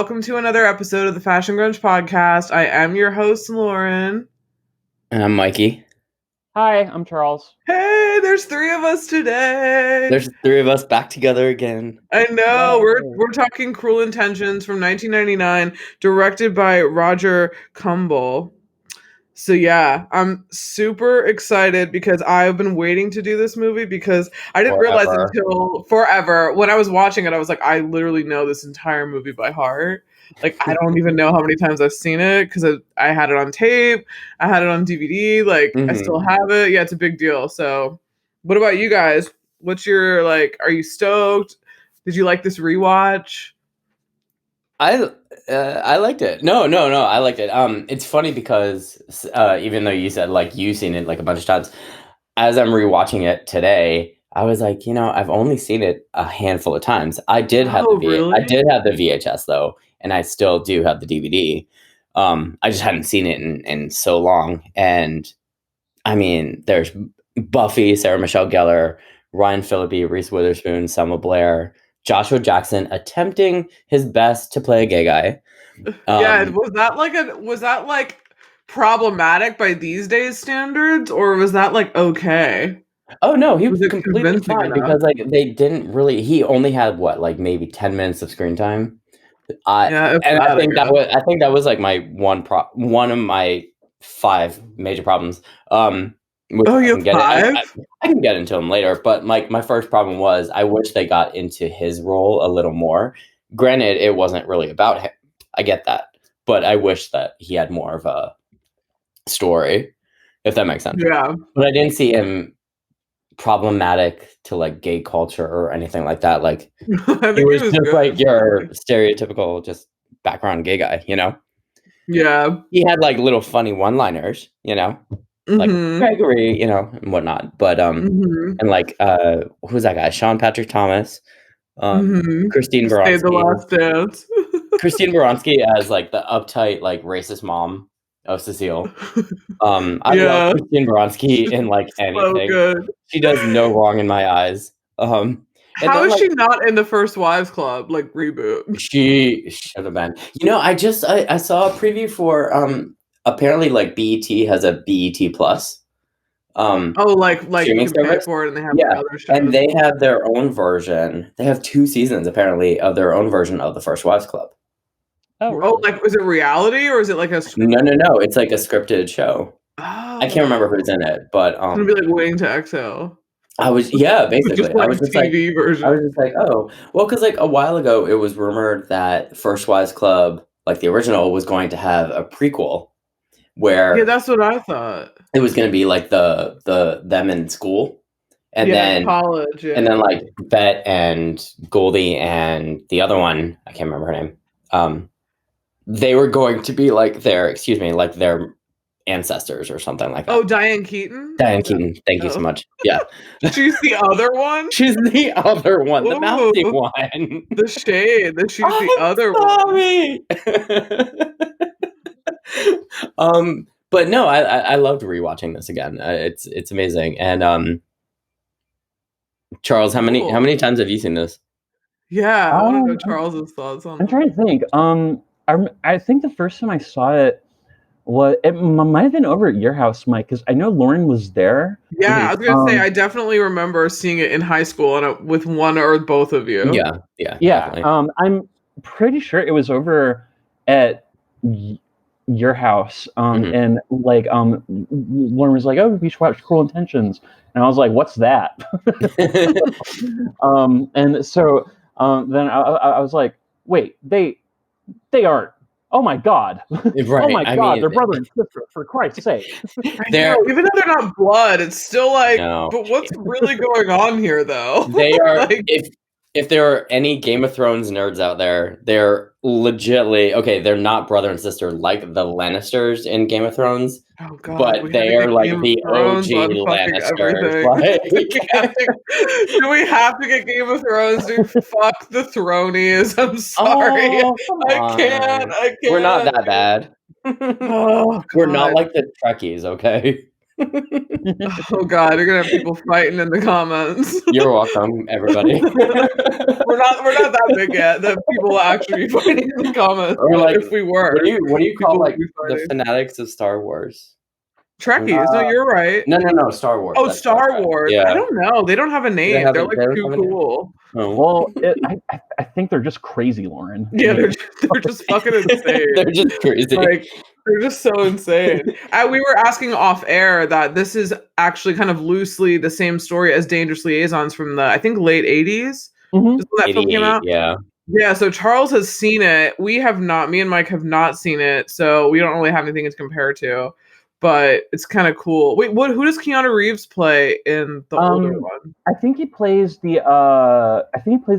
welcome to another episode of the Fashion Grunge podcast. I am your host, Lauren. And I'm Mikey. Hi, I'm Charles. Hey, there's three of us today. There's three of us back together again. I know, we're talking Cruel Intentions from 1999, directed by Roger Kumble. So yeah, I'm super excited because I've been waiting to do this movie because I didn't realize until forever. When I was watching it, I was like, I literally know this entire movie by heart. Like, I don't even know how many times I've seen it because I had it on tape. I had it on DVD. Like, I still have it. Yeah, it's a big deal. So what about you guys? What's your, like, are you stoked? Did you like this rewatch? I liked it. No, I liked it. It's funny because even though you said like you've seen it like a bunch of times, as I'm rewatching it today, I was like, I've only seen it a handful of times. I did have really? I did have the VHS though, and I still do have the DVD. I just hadn't seen it in so long. And I mean, there's Buffy, Sarah Michelle Gellar, Ryan Phillippe, Reese Witherspoon, Selma Blair, Joshua Jackson attempting his best to play a gay guy. Yeah, was that like problematic by these days standards, or was that like okay? Oh no, he was completely fine because like they didn't really. He only had what, like maybe 10 minutes of screen time. I think that was like my one of my 5 major problems. You have 5? I can get into them later, but like my first problem was I wish they got into his role a little more. Granted, it wasn't really about him. I get that, but I wish that he had more of a story, if that makes sense. Yeah, but I didn't see him problematic to like gay culture or anything like that. Like he was just good. Like your stereotypical just background gay guy, Yeah, he had like little funny one-liners, like Gregory, and whatnot. But and like who's that guy? Sean Patrick Thomas, Christine Baranski. The Last Dance. Christine Baranski as like the uptight, like racist mom of Cecile. I love Christine Baranski in like anything. So good. She does no wrong in my eyes. How is she not in the First Wives Club like reboot? She should have been. I saw a preview for apparently like BET has a BET Plus. Like you can pay for it and they have other shows. And they have their own version. They have 2 seasons apparently of their own version of the First Wives Club. Oh, really? Like is it reality or is it like a No, it's like a scripted show. I can't remember who's in it, but it's gonna be like Waiting to Exhale. Basically. I was just TV version. I was just like, oh, well, because like a while ago it was rumored that First Wives Club, like the original, was going to have a prequel where that's what I thought. It was going to be like the them in school, and then college, and then like Bet and Goldie and the other one, I can't remember her name. They were going to be like their ancestors or something like that. Oh, Diane Keaton? Diane Keaton. Thank you so much. Yeah. She's the other one? She's the other one. The mouthy one. The shade. That she's the other one. But no, I loved rewatching this again. It's amazing. And Charles, how many times have you seen this? Yeah, I want to know Charles's thoughts on it. I'm trying to think. I think the first time I saw it might have been over at your house, Mike, because I know Lauren was there. Yeah, I was gonna say I definitely remember seeing it in high school and with one or both of you. Yeah. Definitely. I'm pretty sure it was over at your house, and like Lauren was like, "Oh, we should watch Cruel Intentions," and I was like, "What's that?" And so then I was like, "Wait, they aren't." Oh my God! Right. Oh my God! They're brother and sister, for Christ's sake. Even though they're not blood, it's still like. No. But what's really going on here, though? They are. Like, if there are any Game of Thrones nerds out there, they're legitimately okay. They're not brother and sister like the Lannisters in Game of Thrones. Oh God, but they are like the OG Lannisters. Do we have to get Game of Thrones? Dude, fuck the Thronies. I'm sorry. I can't. We're not that bad. We're not like the Trekkies, okay? Oh God, you're gonna have people fighting in the comments. You're welcome, everybody. We're not that big yet. That people will actually be fighting in the comments. Or like, if we were, what do you call people would like be the fighting. fanatics of Star Wars? Trekkies. No, you're right. No, Star Wars. Oh, That's Star right. Wars. Yeah. I don't know. They don't have a name. They're like too cool. Oh. Well, I think they're just crazy, Lauren. Yeah, they're just fucking insane. They're just crazy. Like, they're just so insane. We were asking off air that this is actually kind of loosely the same story as Dangerous Liaisons from the, I think, late 80s. Mhm. Just when that film came out. Yeah. Yeah, so Charles has seen it. We have not. Me and Mike have not seen it, so we don't really have anything to compare to. But it's kind of cool. Wait, who does Keanu Reeves play in the older one? I think he plays the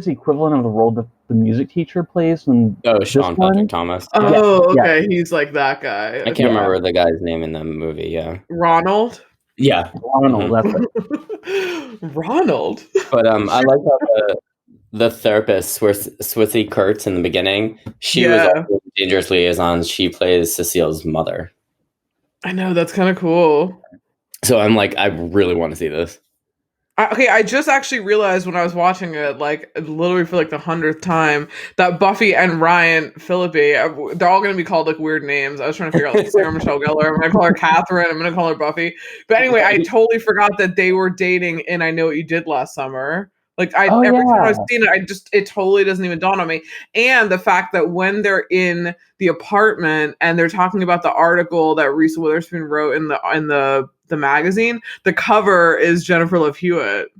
equivalent of the role that the music teacher plays in Sean Patrick Thomas. Oh, okay. Yeah. He's like that guy. I can't remember the guy's name in the movie. Yeah, Ronald. Yeah, Ronald. That's it. Ronald. But I like how the therapist, Swissy Kurtz in the beginning, she was also in Dangerous Liaisons. She plays Cecile's mother. I know, that's kind of cool. So I'm like, I really want to see this. I just actually realized when I was watching it, like literally for like the 100th time, that Buffy and Ryan Phillippe, they're all going to be called like weird names. I was trying to figure out like Sarah Michelle Gellar. I'm going to call her Catherine. I'm going to call her Buffy. But anyway, I totally forgot that they were dating in I Know What You Did Last Summer. Like every time I've seen it, it totally doesn't even dawn on me. And the fact that when they're in the apartment and they're talking about the article that Reese Witherspoon wrote in the magazine, the cover is Jennifer Love Hewitt.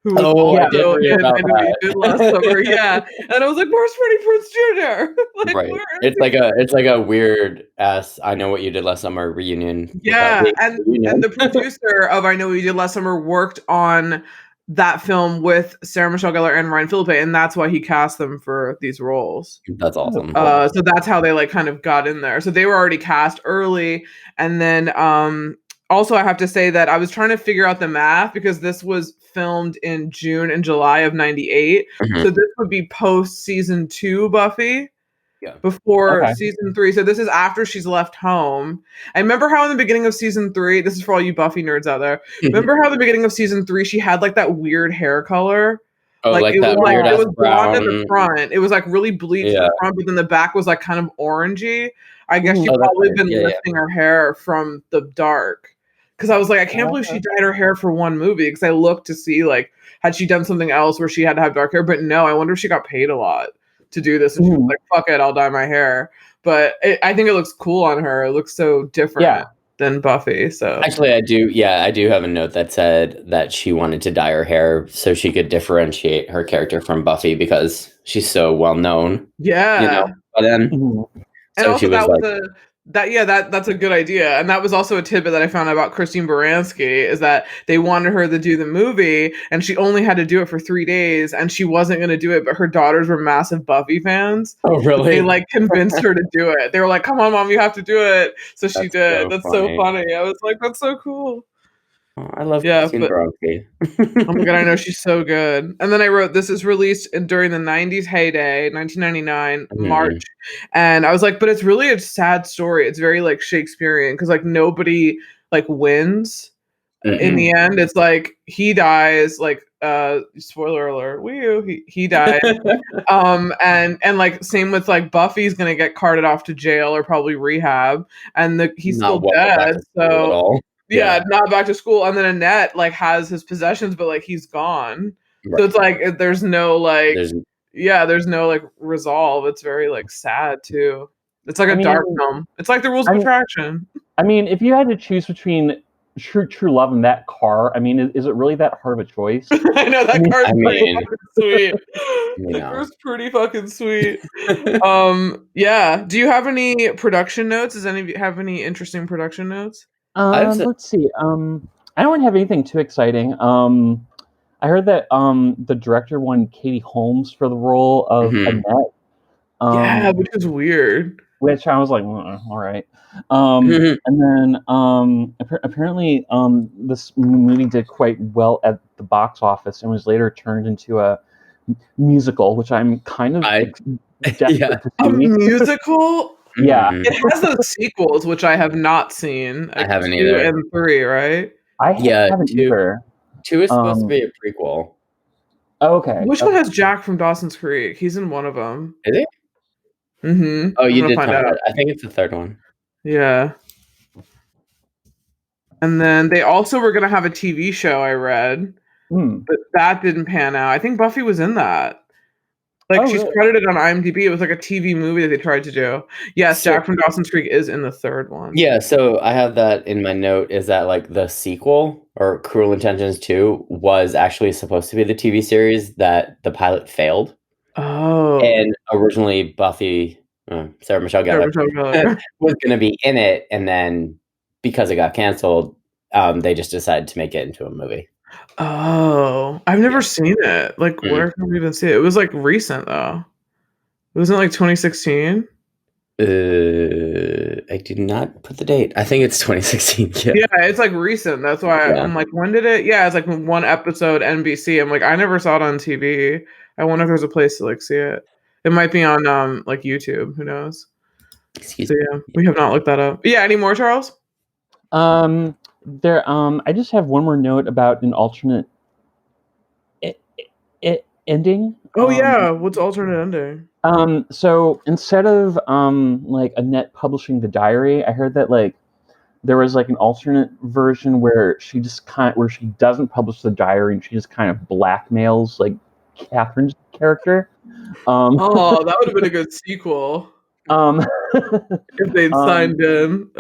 Who was also in I Know What You Did Last Summer. Yeah. And I was like, where's Freddie Prinze Jr.? Like, right. It's like a weird ass I Know What You Did Last Summer reunion. Yeah. And the producer of I Know What You Did Last Summer worked on that film with Sarah Michelle Gellar and Ryan Phillippe, and that's why he cast them for these roles. That's awesome. So that's how they like kind of got in there. So they were already cast early, and then also I have to say that I was trying to figure out the math because this was filmed in June and July of '98, so this would be post season 2 Buffy. Yeah. Before season 3. So this is after she's left home. I remember how in the beginning of season 3, this is for all you Buffy nerds out there. Remember how in the beginning of season 3 she had like that weird hair color? Oh, like it that was weird it was blonde brown. in the front. It was like really bleached in the front, but then the back was like kind of orangey. I guess she'd probably been lifting her hair from the dark. Because I was like, I can't believe she dyed her hair for one movie. Because I looked to see like had she done something else where she had to have dark hair, but no, I wonder if she got paid a lot to do this, and she was like, fuck it, I'll dye my hair. But I think it looks cool on her. It looks so different than Buffy. So actually I do have a note that said that she wanted to dye her hair so she could differentiate her character from Buffy because she's so well known. Yeah. You know, but then and so also she was that like, was that's a good idea. And that was also a tidbit that I found out about Christine Baranski, is that they wanted her to do the movie and she only had to do it for 3 days and she wasn't going to do it, but her daughters were massive Buffy fans. Oh, really? They like convinced her to do it. They were like, come on, Mom, you have to do it. So she did. That's so funny. I was like, that's so cool. I love Christine Baranski. Oh my God, I know, she's so good. And then I wrote, this is released during the 90s heyday, 1999, March. And I was like, but it's really a sad story. It's very like Shakespearean because like nobody like wins in the end. It's like he dies, like spoiler alert, he died. And like same with like Buffy's gonna get carted off to jail or probably rehab, and he's still dead. So yeah, not back to school. And then Annette like has his possessions, but like he's gone. So it's like there's no like there's no like resolve. It's very like sad too. It's like a dark film. It's like the Rules of Attraction. I mean, if you had to choose between true love and that car, I mean, is it really that hard of a choice? I know that car's pretty fucking sweet. That car's pretty fucking sweet. Yeah. Do you have any production notes? Does any of you have any interesting production notes? Let's see. I don't have anything too exciting. I heard that the director won Katie Holmes for the role of Annette. Which is weird. Which I was like, all right. And then apparently this movie did quite well at the box office and was later turned into a musical, which I'm kind of desperate to see. A musical? Yeah. Mm, It has those sequels, which I have not seen. I haven't 2 either. and 3, right? Yeah, haven't 2. either. 2 is supposed to be a prequel. Okay. Which one has Jack from Dawson's Creek? He's in one of them. Is it? Mm-hmm. Oh, I'm you gonna did find talk out. about it. I think it's the third one. Yeah. And then they also were gonna have a TV show, I read, but that didn't pan out. I think Buffy was in that. Like, she's really? credited on IMDb. It was like a TV movie that they tried to do. Yes, So- Jack from Dawson's Creek is in the third one. Yeah, so I have that in my note, is that like the sequel, or Cruel Intentions 2, was actually supposed to be the TV series that the pilot failed. Oh. And originally Buffy, Sarah Michelle Gellar, was going to be in it, and then because it got canceled, they just decided to make it into a movie. Oh, I've never seen it. Like, where can we even see it? It was like recent though. It wasn't like 2016. I did not put the date. I think it's 2016. Yeah, it's like recent. That's why I'm like, when did it? Yeah, it's like one episode NBC. I'm like, I never saw it on TV. I wonder if there's a place to like see it. It might be on like YouTube. Who knows? Excuse me. Yeah, we have not looked that up. Yeah, any more, Charles? I just have one more note about an alternate ending. Oh yeah, what's alternate ending? So instead of like Annette publishing the diary, I heard that like there was like an alternate version where she doesn't publish the diary and she just kind of blackmails like Catherine's character. Oh, that would have been a good sequel. If they'd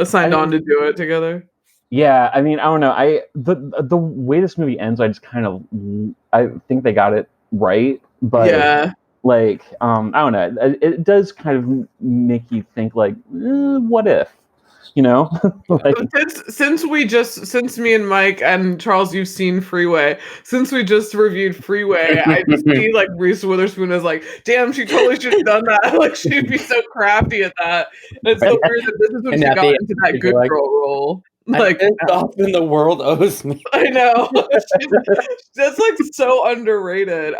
signed on to do it together. Yeah, I mean, I don't know. The way this movie ends, I think they got it right, but yeah, like I don't know. It does kind of make you think like, what if, you know? Like, since me and Mike and Charles, you've seen Freeway. Since we just reviewed Freeway, I just see like Reese Witherspoon as like, damn, she totally should have done that. Like, she'd be so crafty at that. And it's so weird that this is when she got into that good girl role. Like, often the world owes me. I know. That's like so underrated.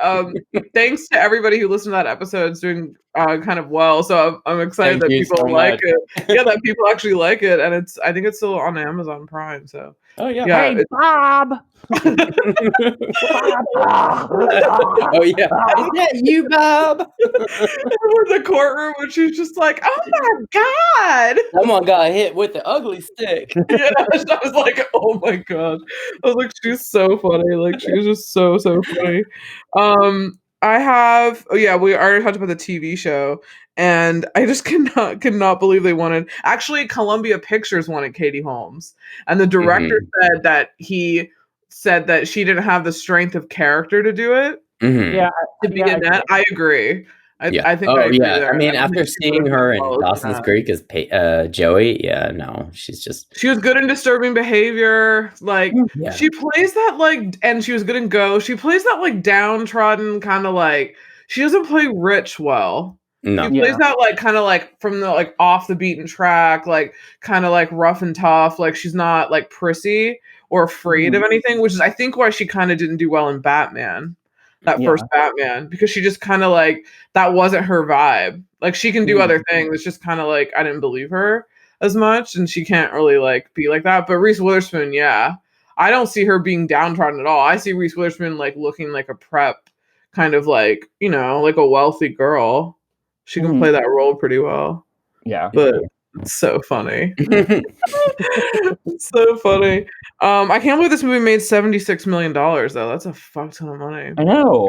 Thanks to everybody who listened to that episode. It's doing kind of well. So I'm excited that people like it. Yeah, that people actually like it, and I think it's still on Amazon Prime. So hey Bob. Oh yeah, is that you, Bob? In the courtroom, when she's just like, "Oh my god, someone got hit with the ugly stick." Yeah, I was like, "Oh my god!" I was like, "She's so funny. Like, she's just so funny." I have. Oh yeah, we already talked about the TV show, and I just cannot believe they wanted. Actually, Columbia Pictures wanted Katie Holmes, and the director said that he said that she didn't have the strength of character to do it. Yeah, to be in that, I agree. I think. I agree there. I mean, after seeing her in Dawson's Creek as Joey, she was good in Disturbing Behavior. Like she plays that like, and she was good in Go. She plays that like downtrodden kind of like. She doesn't play rich well. No, she plays that like kind of like from the like off the beaten track, like kind of like rough and tough. Like she's not like prissy or afraid of anything, which is I think why she kind of didn't do well in Batman. That first Batman, because she just kind of like that wasn't her vibe. Like she can do other things. It's just kind of like I didn't believe her as much, and she can't really like be like that. But Reese Witherspoon, I don't see her being downtrodden at all. I see Reese Witherspoon like looking like a prep, kind of like like a wealthy girl. She can play that role pretty well. Yeah, but it's so funny. It's so funny. I can't believe this movie made $76 million though. That's a fuck ton of money. I know.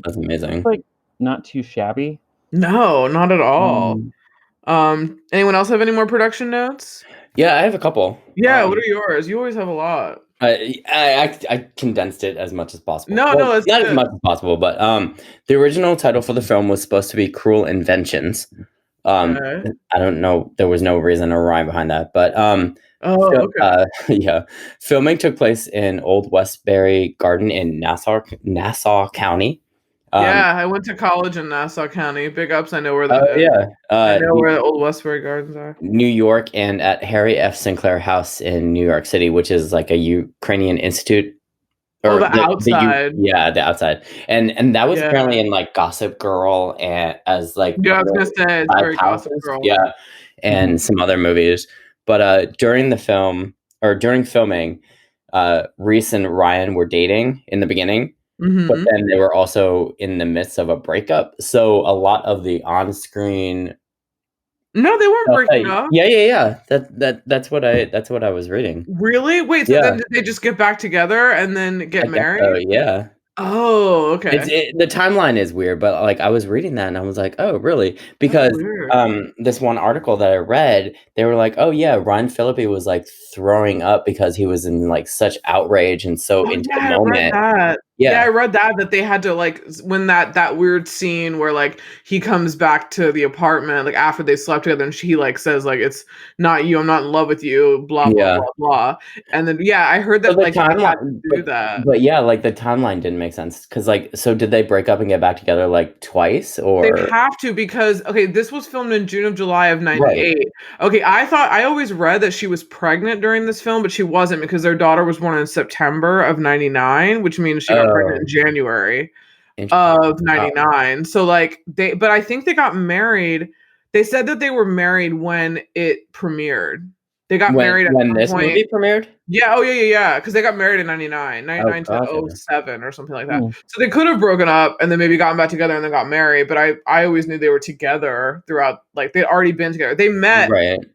That's amazing. It's like not too shabby. No, not at all. Anyone else have any more production notes? Yeah, I have a couple. Yeah, what are yours? You always have a lot. I condensed it as much as possible. No, it's not good. as much as possible, but the original title for the film was supposed to be Cruel Inventions. Okay. I don't know. There was no reason or rhyme behind that, but filming took place in Old Westbury Garden in Nassau County. I went to college in Nassau County. Big ups. I know where that is. I know where the Old Westbury Gardens are. New York, and at Harry F. Sinclair House in New York City, which is like a Ukrainian institute. Or the outside. The outside. And that was apparently in like Gossip Girl and as like I was gonna say it's very Gossip Girl. Yeah. and some other movies. But during filming, Reese and Ryan were dating in the beginning, but then they were also in the midst of a breakup. So a lot of the on-screen No, they weren't breaking up. Yeah. That's what I was reading. Really? Wait, so then did they just get back together and then get married? So, yeah. Oh, okay. The timeline is weird, but like I was reading that and I was like, oh, really? Because this one article that I read, they were like, oh yeah, Ryan Phillippe was like throwing up because he was in like such outrage and so into the moment. I read that. Yeah, I read that they had to like when that weird scene where like he comes back to the apartment like after they slept together and she like says like it's not you, I'm not in love with you, blah blah blah blah. And then I heard that like they had to do that. But yeah, like the timeline didn't make sense because like so did they break up and get back together like twice or they have to because this was filmed in June of July of 98. Right. Okay, I always read that she was pregnant during this film, but she wasn't because their daughter was born in September of 99, which means she got pregnant in January of 99. So like but I think they got married. They said that they were married when it premiered. They got married at when this movie premiered? Yeah, yeah. Because they got married in 99 to 07 or something like that. So they could have broken up and then maybe gotten back together and then got married. But I always knew they were together throughout. Like they'd already been together. They met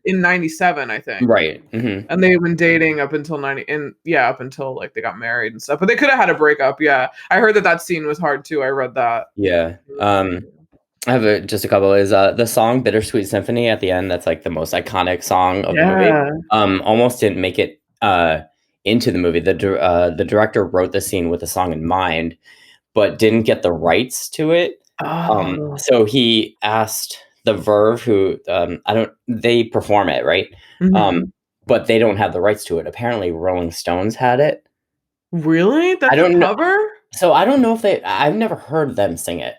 in 97, I think. Right. Mm-hmm. And they've been dating up until up until like they got married and stuff. But they could have had a breakup. Yeah, I heard that scene was hard too. I read that. Yeah. I have just a couple. Is the song "Bittersweet Symphony" at the end? That's like the most iconic song of the movie. Almost didn't make it into the movie. The director wrote the scene with the song in mind, but didn't get the rights to it. So he asked the Verve, who they perform it, right? But they don't have the rights to it. Apparently, Rolling Stones had it. Really? That's a cover? So I don't know if I've never heard them sing it.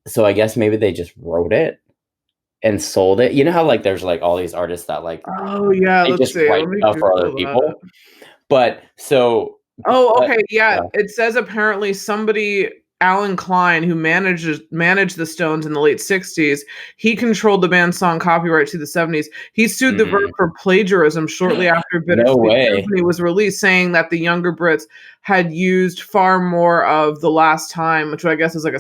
So I guess maybe they just wrote it and sold it. You know how like there's like all these artists that like they just write stuff for other people. But so it says apparently somebody Alan Klein, who managed the Stones in the late 60s, he controlled the band's song copyright to the 70s. He sued the Verve for plagiarism shortly after Bittersweet Symphony was released, saying that the younger Brits had used far more of The Last Time, which I guess is like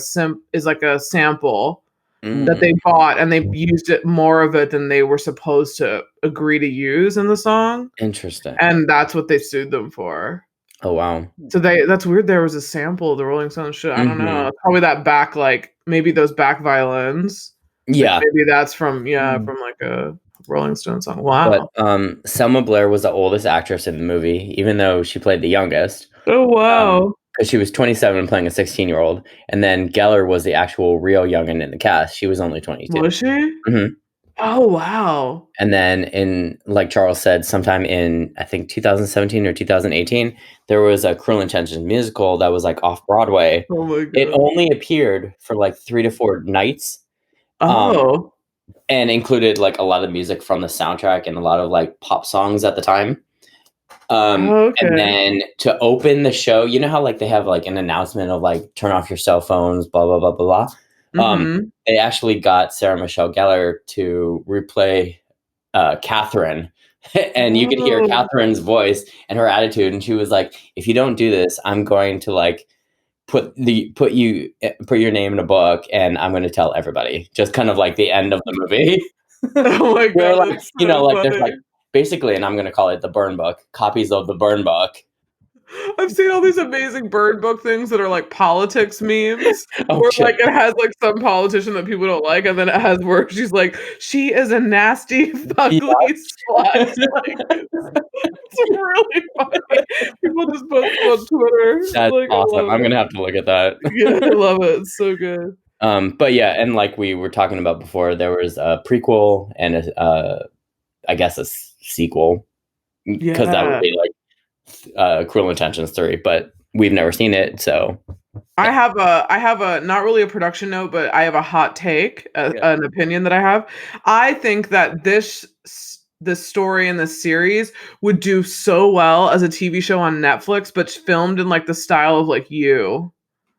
a sample that they bought, and they used it more of it than they were supposed to agree to use in the song. Interesting. And that's what they sued them for. Oh wow! So that's weird. There was a sample of the Rolling Stones shit. I don't know. Probably that back, like maybe those back violins. Yeah, like maybe that's from like a Rolling Stones song. Wow. But Selma Blair was the oldest actress in the movie, even though she played the youngest. Oh wow! Because she was 27 playing a 16-year-old, and then Gellar was the actual real youngin in the cast. She was only 22. Was she? Mm-hmm. Oh wow! And then in, like Charles said, sometime in I think 2017 or 2018, there was a Cruel Intentions musical that was like off Broadway. Oh my god! It only appeared for like 3 to 4 nights. And included like a lot of music from the soundtrack and a lot of like pop songs at the time. And then to open the show, you know how like they have like an announcement of like turn off your cell phones, blah blah blah blah blah. They actually got Sarah Michelle Gellar to replay Catherine, and you could hear Catherine's voice and her attitude, and she was like, "If you don't do this, I'm going to like put your name in a book, and I'm going to tell everybody." Just kind of like the end of the movie. Oh my god! Like, you know, like there's like basically, and I'm going to call it the burn book, copies of the burn book. I've seen all these amazing burn book things that are like politics memes, where like it has like some politician that people don't like, and then it has where she's like, "She is a nasty, ugly slut." Like, it's really funny. People just post it on Twitter. That's like, awesome. I'm gonna have to look at that. Yeah, I love it. It's so good. But yeah, and like we were talking about before, there was a prequel and I guess a sequel, because that would be like Cruel Intentions 3, but we've never seen it, so I have a not really a production note, but I have a hot take, an opinion that I have. I think that this story in this series would do so well as a TV show on Netflix, but filmed in like the style of like You.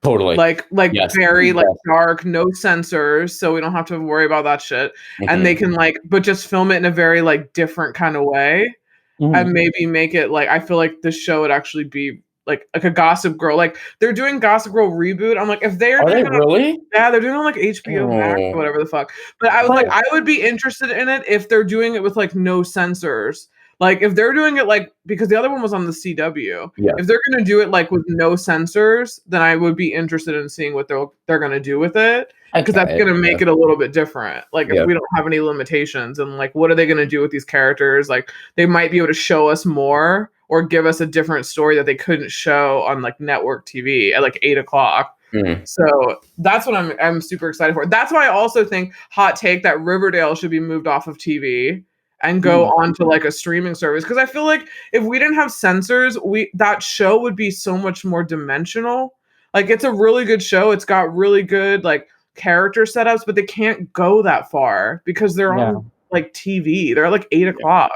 Totally. Like Yes. very Yes. like dark, no censors, so we don't have to worry about that shit. And Mhm. they can like, but just film it in a very like different kind of way, and maybe make it like, I feel like the show would actually be like a Gossip Girl. Like they're doing Gossip Girl reboot. I'm like, if they're Are they doing it on, really? yeah, they're doing it on like HBO Max Oh. or whatever the fuck. But I was But- like, I would be interested in it if they're doing it with like no censors. Like if they're doing it like, because the other one was on the CW. Yeah. If they're gonna do it like with no censors, then I would be interested in seeing what they're gonna do with it. Because that's gonna make it a little bit different. Like if we don't have any limitations, and like what are they gonna do with these characters? Like they might be able to show us more or give us a different story that they couldn't show on like network TV at like 8:00. So that's what I'm super excited for. That's why I also think, hot take, that Riverdale should be moved off of TV and go on to like a streaming service. Because I feel like if we didn't have censors, that show would be so much more dimensional. Like it's a really good show. It's got really good like character setups, but they can't go that far because they're on like TV. They're like 8:00.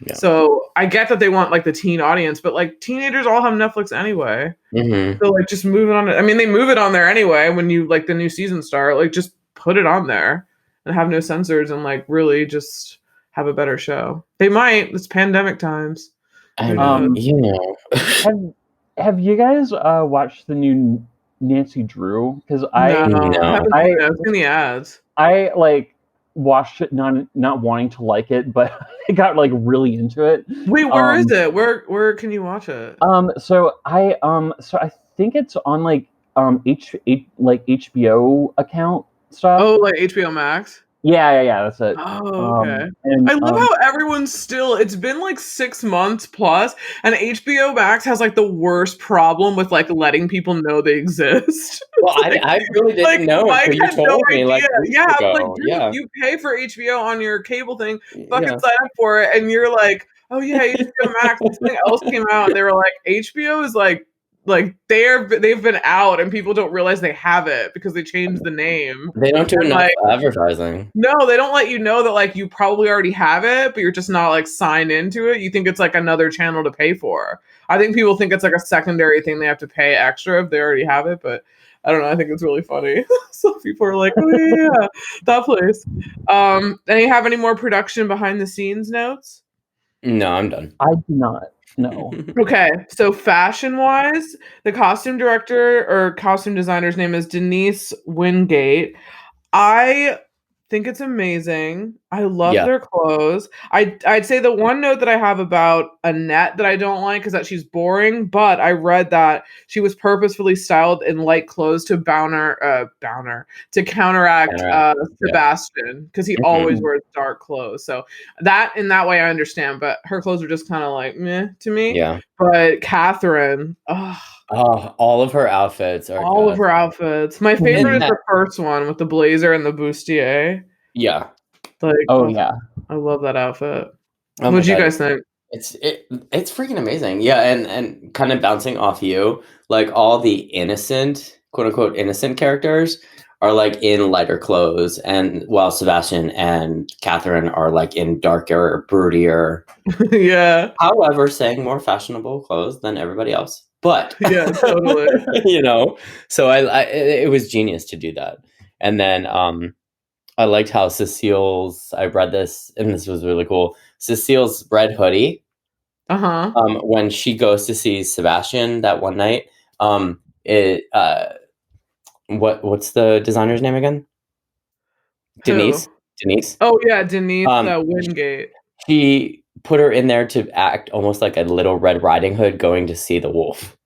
Yeah. So I get that they want like the teen audience, but like teenagers all have Netflix anyway. So like just move it on. I mean, they move it on there anyway when you like the new season start. Like just put it on there and have no censors and like really just have a better show. They might. It's pandemic times. I know. You know. Have you guys watched the new Nancy Drew? Because I haven't seen the ads. I like watched it not wanting to like it, but I got like really into it. Wait, where is it? Where can you watch it? So I think it's on like HBO account stuff. Oh, like HBO Max? Yeah, that's it. Oh, okay. I love how everyone's still, it's been like 6 months plus, and HBO Max has like the worst problem with like letting people know they exist. Well, like, I really didn't know until you told me like weeks ago. Like, dude, you pay for HBO on your cable thing, fucking sign up for it, and you're like, oh yeah, HBO Max. Something else came out, and they were like, HBO is like they've been out, and people don't realize they have it because they changed the name. They don't do enough advertising. No, they don't let you know that like you probably already have it, but you're just not like signed into it. You think it's like another channel to pay for. I think people think it's like a secondary thing they have to pay extra if they already have it, but I don't know. I think it's really funny. So people are like, oh yeah, that place. And you have any more production behind the scenes notes? No, I'm done. I do not. No. Okay, so fashion-wise, the costume director or costume designer's name is Denise Wingate. I think it's amazing. I love their clothes. I'd say the one note that I have about Annette that I don't like is that she's boring, but I read that she was purposefully styled in light clothes to counteract Sebastian, because he always wears dark clothes. So that in that way I understand, but her clothes are just kind of like meh to me. Yeah. But Catherine, all of her outfits are all of her outfits. My favorite is the first one with the blazer and the bustier. Yeah. Like, yeah. I love that outfit. What do you guys think? It's freaking amazing. Yeah, and kind of bouncing off you, like all the innocent, quote unquote innocent characters are like in lighter clothes, and while Sebastian and Catherine are like in darker, broodier. Yeah. However, saying more fashionable clothes than everybody else. But yeah, totally. You know, so it was genius to do that. And then I liked how Cecile's, I read this and this was really cool. Cecile's red hoodie. When she goes to see Sebastian that one night, what's the designer's name again? Denise. Oh yeah, Denise Wingate. She put her in there to act almost like a little Red Riding Hood going to see the wolf.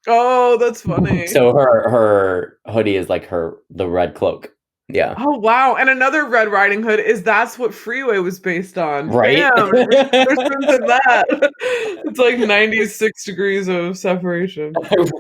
Oh, that's funny. So her hoodie is like the red cloak. Yeah. Oh wow! And another Red Riding Hood is that's what Freeway was based on. Right. Damn, there's that. It's like 96 degrees of separation.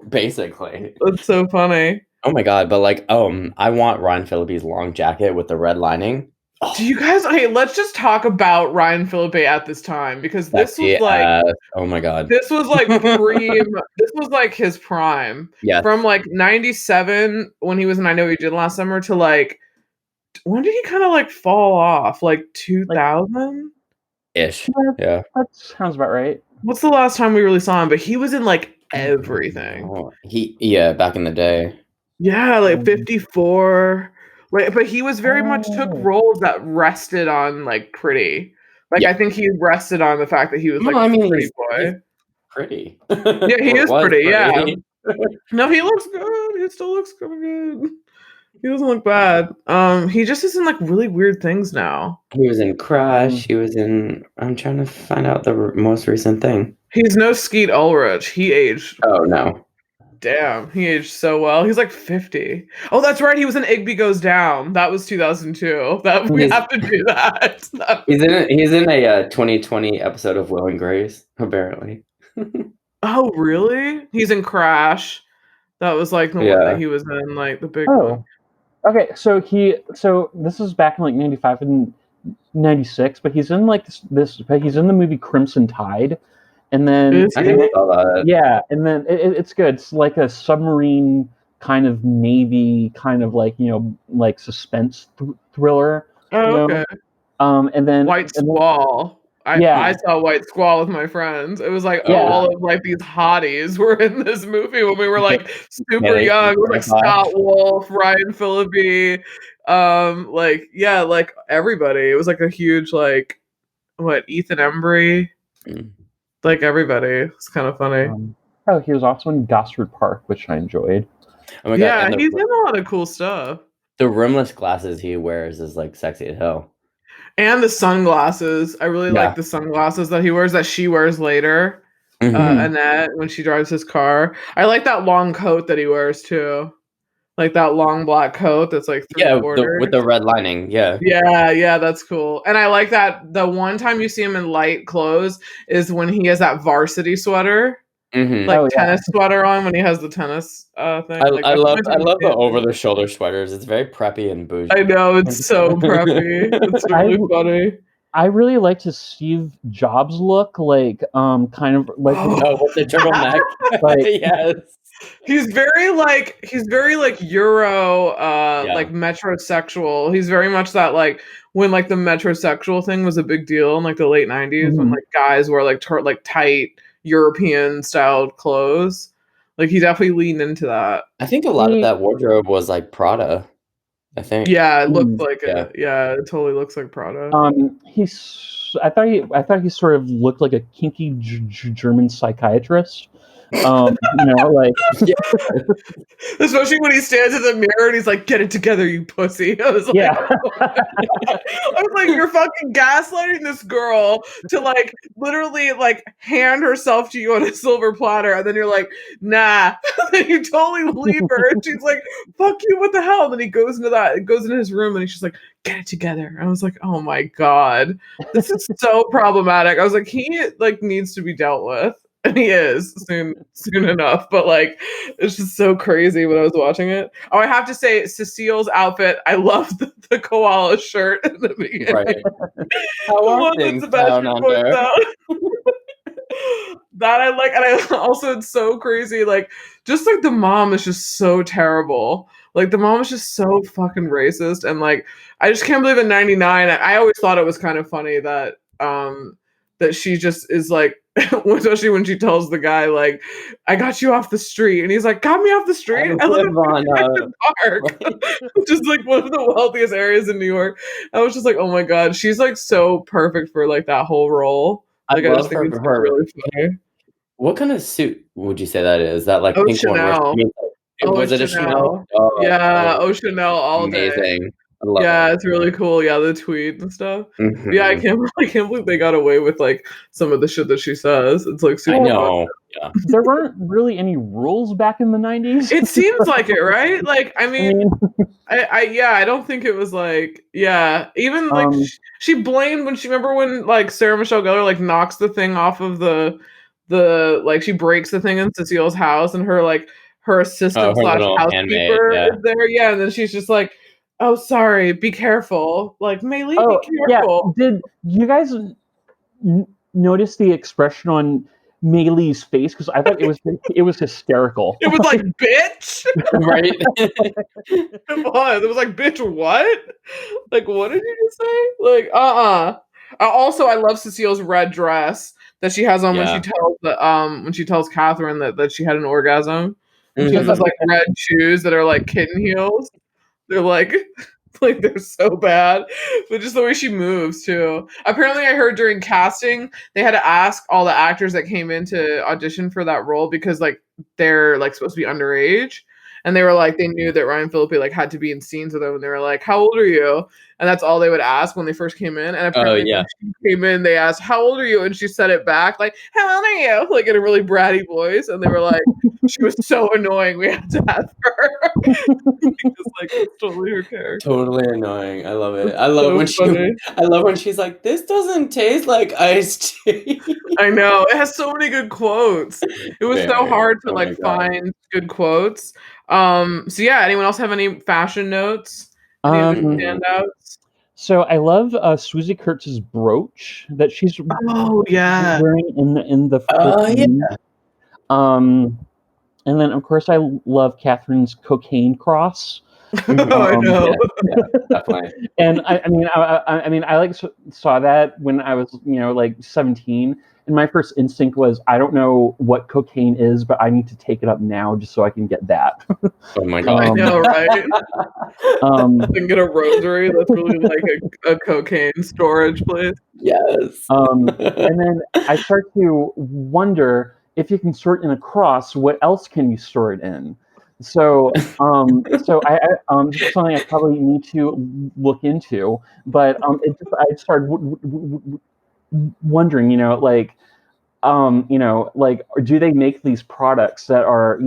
Basically. That's so funny. Oh my god! But like, I want Ryan Phillippe's long jacket with the red lining. Oh. Do you guys? Okay, let's just talk about Ryan Phillippe at this time, because this was like, oh my god, this was like this was like his prime. Yeah, from like 97 when he was in I Know What You Did Last Summer to like, when did he kind of like fall off? Like 2000 ish. Yeah, that sounds about right. What's the last time we really saw him? But he was in like everything. Back in the day. Yeah, like 54. Like, but he was very much took Oh. roles that rested on like pretty. Like Yeah. I think he rested on the fact that he was No, like I a mean, pretty he's boy. pretty. Yeah, he Or is was pretty. Yeah. pretty. No, he looks good. He still looks kind of good. He doesn't look bad. He just is in like really weird things now. He was in Crash. He was in. I'm trying to find out the most recent thing. He's no Skeet Ulrich. He aged. Oh no. Damn, he aged so well. He's like 50. Oh, that's right. He was in Igby Goes Down. That was 2002. That we have to do that. He's in a 2020 episode of Will and Grace, apparently. Oh, really? He's in Crash. That was like the one that he was in, like the big one. Okay, so this is back in like 95 and 96, but he's in like he's in the movie Crimson Tide, and then I think I saw that. Yeah, and then it's good. It's like a submarine kind of Navy kind of like like suspense thriller. Oh, okay. And then White Squall. I saw White Squall with my friends. It was like all of like these hotties were in this movie when we were like super young. It was like Scott Wolf, Ryan Phillippe, like everybody. It was like a huge like Ethan Embry, like everybody. It's kind of funny. He was also in Gosford Park, which I enjoyed. Oh my God, yeah, he's in a lot of cool stuff. The rimless glasses he wears is like sexy as hell. And the sunglasses. I really like the sunglasses that he wears, that she wears later. Annette, when she drives his car. I like that long coat that he wears too. Like that long black coat that's like with the red lining. Yeah. Yeah, that's cool. And I like that the one time you see him in light clothes is when he has that varsity sweater. Like tennis sweater on when he has the tennis thing. I love the over the shoulder sweaters. It's very preppy and bougie. I know, it's so preppy. It's really funny. I really liked his Steve Jobs look, like kind of like with the turtleneck. Yes. He's very like Euro like metrosexual. He's very much that like when like the metrosexual thing was a big deal in like the late 90s when like guys wore like tight European styled clothes. Like he definitely leaned into that. I think a lot of that wardrobe was like Prada. I think. Yeah, it looked like it. Yeah, it totally looks like Prada. I thought he sort of looked like a kinky German psychiatrist. Like especially when he stands in the mirror and he's like, "Get it together, you pussy." I was like, you're fucking gaslighting this girl to like literally like hand herself to you on a silver platter, and then you're like, "Nah." Then you totally leave her, and she's like, "Fuck you, what the hell?" And then he goes into his room, and he's just like, "Get it together." I was like, "Oh my God, this is so problematic." I was like, he like needs to be dealt with. And he is soon enough, but like it's just so crazy when I was watching it. Oh, I have to say, Cecile's outfit. I love the koala shirt in the beginning. Right. How are things down under? That I like, and I also it's so crazy. Like, just like the mom is just so terrible. Like the mom is just so fucking racist, and like I just can't believe in '99. I always thought it was kind of funny that that she just is like, especially when she tells the guy like, "I got you off the street," and he's like, "Got me off the street? I live on Park," which is like one of the wealthiest areas in New York. I was just like, "Oh my God, she's like so perfect for like that whole role." Like, I just think it's really funny. What kind of suit would you say that is? That like pink Chanel. one? Was it a Chanel? Chanel all day. Amazing. It's really cool. Yeah, the tweet and stuff. Yeah, I can't believe they got away with like some of the shit that she says. It's like super. I know. Yeah. There weren't really any rules back in the 90s. It seems like it, right? Like, I mean, I don't think it was like, even like she blamed when like Sarah Michelle Gellar like knocks the thing off of the like she breaks the thing in Cecile's house, and her assistant / housekeeper is there. Yeah, and then she's just like, "Oh, sorry, be careful." Like, Maylee, be careful. Yeah. Did you guys notice the expression on Maylee's face? Because I thought it was hysterical. It was like, "Bitch," right? It was like, "Bitch, what?" Like, what did you just say? Like, Also, I love Cecile's red dress that she has on when she tells Catherine that she had an orgasm. And she has those like red shoes that are like kitten heels. They're like they're so bad, but just the way she moves too. Apparently, I heard during casting they had to ask all the actors that came in to audition for that role because like they're like supposed to be underage, and they were like they knew that Ryan Phillippe like had to be in scenes with them, and they were like, "How old are you?" And that's all they would ask when they first came in. And apparently, when she came in, they asked, "How old are you?" And she said it back like, "How old are you?" Like in a really bratty voice, and they were like, "She was so annoying. We had to ask her." Because like it's totally her character. Totally annoying. I love it. I love when she's like, "This doesn't taste like iced tea." I know. It has so many good quotes. It was so hard to like find good quotes. So yeah, anyone else have any fashion notes? Any other standouts? So I love Swoosie Kurtz's brooch that she's wearing in the and then of course I love Catherine's cocaine cross. I know. Definitely. And I mean I like saw that when I was like 17, and my first instinct was I don't know what cocaine is, but I need to take it up now just so I can get that. Oh my god! I know, right? And get a rosary. That's really like a cocaine storage place. Yes. And then I start to wonder if you can store it in a cross, what else can you store it in? So, so this is something I probably need to look into. But I started wondering, do they make these products that are,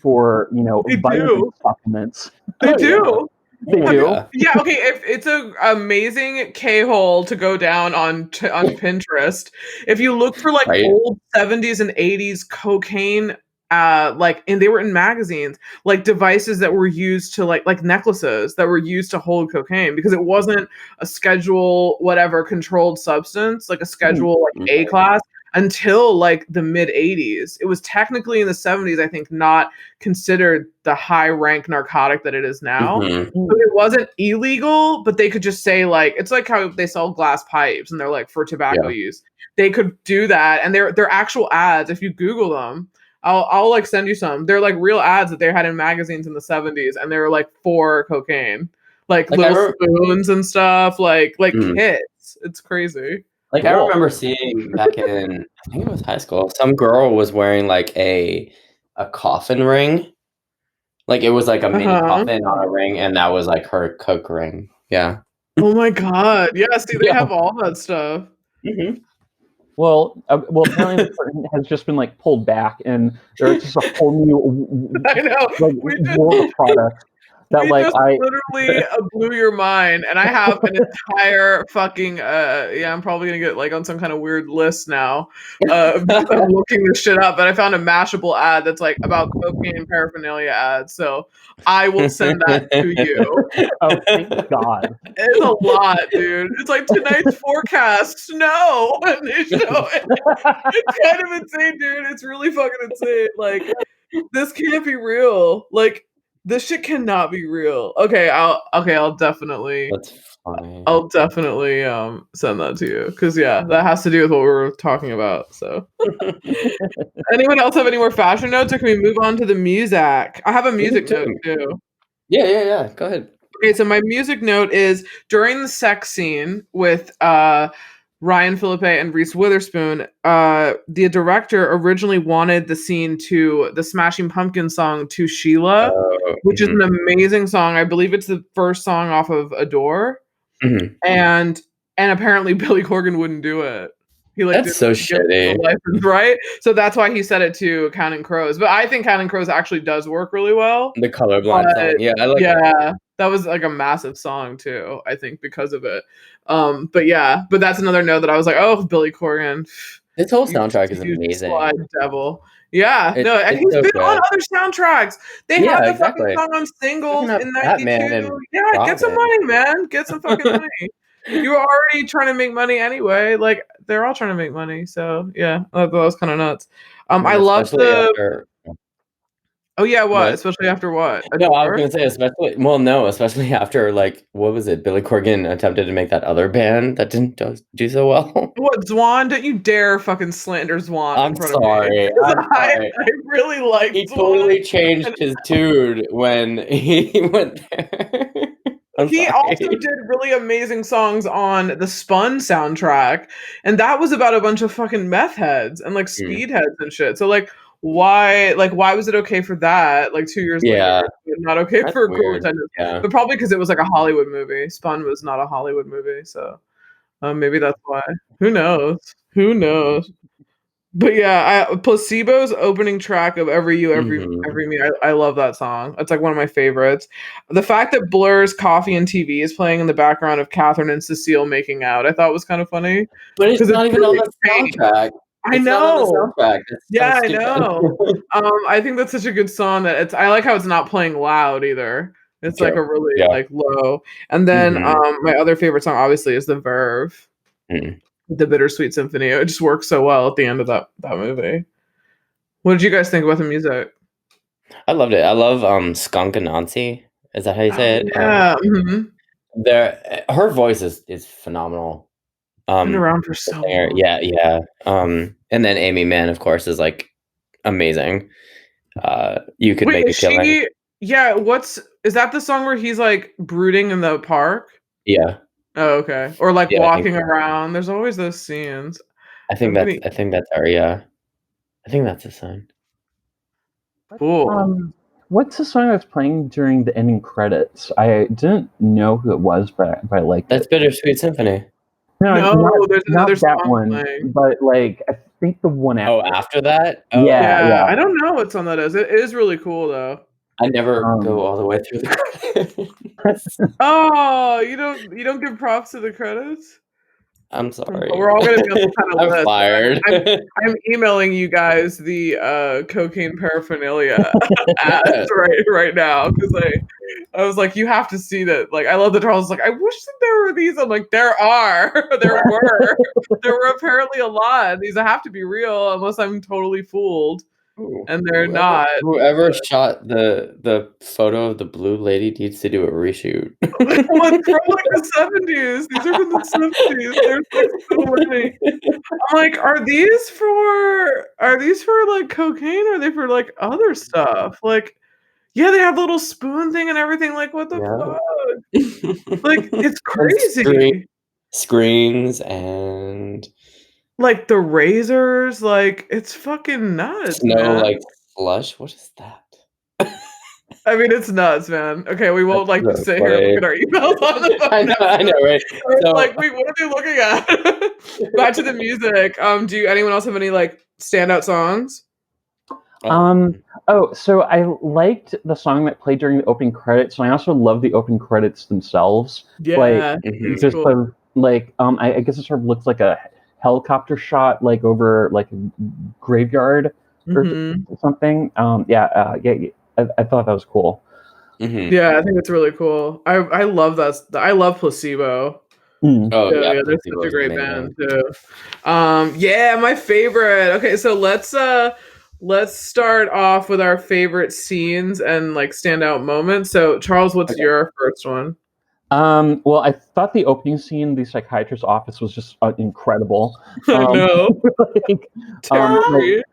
for vitamin supplements? They do. They do. Yeah. Okay. If it's an amazing K-hole to go down on Pinterest, if you look for like old 70s and 80s cocaine, and they were in magazines, like devices that were used to like necklaces that were used to hold cocaine, because it wasn't a schedule whatever controlled substance, like a schedule like A class, until like the mid 80s. It was technically in the 70s, I think, not considered the high rank narcotic that it is now. So it wasn't illegal, but they could just say like, it's like how they sell glass pipes and they're like for tobacco use. They could do that. And they're actual ads. If you Google them, I'll like send you some. They're like real ads that they had in magazines in the 70s, and they were like for cocaine, like little spoons and stuff, like kits. It's crazy. Like I remember seeing back in, I think it was high school, some girl was wearing like a coffin ring. Like it was like a mini coffin on a ring, and that was like her coke ring. Yeah. Oh my god. Yeah, see, they have all that stuff. Well, apparently the curtain has just been like pulled back, and there's just a whole new world of products that literally blew your mind. And I have an entire fucking I'm probably gonna get like on some kind of weird list now because I'm looking this shit up, but I found a Mashable ad that's like about cocaine paraphernalia ads, so I will send that to you. Oh, thank God. It's a lot, dude. It's like tonight's forecast, snow. And they show it. It's kind of insane, dude. It's really fucking insane. Like, this can't be real. Like, this shit cannot be real. Okay, I'll definitely. That's funny. I'll definitely send that to you, because that has to do with what we were talking about. So, anyone else have any more fashion notes, or can we move on to the music? I have a music note too. Yeah. Go ahead. Okay, so my music note is during the sex scene with Ryan Phillippe and Reese Witherspoon, the director originally wanted the scene to the Smashing Pumpkins song "To Sheila," which is an amazing song. I believe it's the first song off of Adore. And apparently Billy Corgan wouldn't do it. That's so shitty, right? So that's why he said it to Counting Crows. But I think Counting Crows actually does work really well. The Colorblind song, I like. Yeah, that was like a massive song too, I think, because of it. But that's another note that I was like, oh, Billy Corgan. This whole soundtrack is amazing. Slide devil. Yeah, and he's been on other soundtracks. They had the fucking song on Singles in '92. Yeah, get some money, man. Get some fucking money. You were already trying to make money anyway. Like, they're all trying to make money. So yeah, that was kind of nuts. I love Oh yeah, what? What? Especially after what? A No, I was divorce? gonna say especially after like what was it? Billy Corgan attempted to make that other band that didn't do so well. What, Zwan? Don't you dare fucking slander Zwan I'm in front of me. sorry. 'Cause I'm sorry. I really like He Zwan. totally changed And his tune when he went there. I'm he also sorry. did really amazing songs on the Spun soundtrack, and that was about a bunch of fucking meth heads and like speed heads and shit. So why was it okay for that like 2 years Yeah, later, but not okay that's for Cruel weird. Intentions? Yeah. But probably because it was like a Hollywood movie. Spun was not a Hollywood movie, so maybe that's why. Who knows? Who knows? But yeah, Placebo's opening track of Every You, Mhm. Every Me, I love that song. It's like one of my favorites. The fact that Blur's Coffee and TV is playing in the background of Catherine and Cecile making out, I thought was kind of funny But it's because it's not even on really the faint. soundtrack. I It's not on the know. soundtrack. It's so Yeah, I stupid. know. I think that's such a good song that I like how it's not playing loud either. It's like True. a really Yeah. like low. And then Mhm. my other favorite song obviously is The Verve, Mm. The Bittersweet Symphony. It just works so well at the end of that movie. What did you guys think about the music? I loved it. I love Skunk Anansi. Is that how you Oh, say it? yeah, mhm. Her voice is phenomenal. Been around for The so singer, long. yeah, yeah. And then Amy Mann, of course, is like amazing. You could Wait, make a is killing. she yeah, is that the song where he's, like, brooding in the park? Yeah, Oh, okay. Or, like, yeah. walking around. There's always those scenes. I'm gonna I think that's her. Yeah, I think that's the sign. cool. What's the song that's playing during the ending credits? I didn't know who it was, but I liked That's it. Bittersweet Symphony. No, No, there's not another that song one, playing. but like I think the one Oh, after. after that? Yeah, Yeah, yeah. I don't know what song that is. It is really cool, though. I never go Um, all the way through the credits. Oh, you don't give props to the credits? I'm We're sorry. all gonna be on some kind of I'm list. fired. I'm emailing you guys the cocaine paraphernalia ads right now because I was like, you have to see that. Like, I love that Charles was like, I wish that there were these. I'm like, there are, there were apparently a lot. These have to be real unless I'm totally fooled, Ooh, and they're not. whoever shot the photo of the blue lady needs to do a reshoot. Well, it's from like the 70s. These are from the 70s. There's like so many. I'm like, are these for like cocaine or are they for like other stuff? Like, yeah, they have the little spoon thing and everything. Like, what the Yeah. fuck? Like, it's And crazy. screens and Like the razors, like it's fucking nuts, snow man. like slush. What is that? I mean, it's nuts, man. Okay, we won't That's like so just sit here and look funny. at our emails on the phone now. I know, right? So Like, wait, what are they looking at? Back to the music. Anyone else have any like standout songs? um, oh, so I liked the song that played during the opening credits, and I also love the opening credits themselves. Like Yeah, it's just cool. the like I guess it sort of looks like a helicopter shot like over like a graveyard or Mhm. something. I thought that was cool. mhm. Yeah, I think it's really cool. I love that. I love Placebo. Mm. Oh Yeah, yeah, yeah, they're Placebo such a is great band amazing. too. Yeah, my favorite. Okay, so let's start off with our favorite scenes and like standout moments. So Charles, what's Okay. your first one? Well, I thought the opening scene, the psychiatrist's office, was just incredible. I Um, know. like, like, Terry.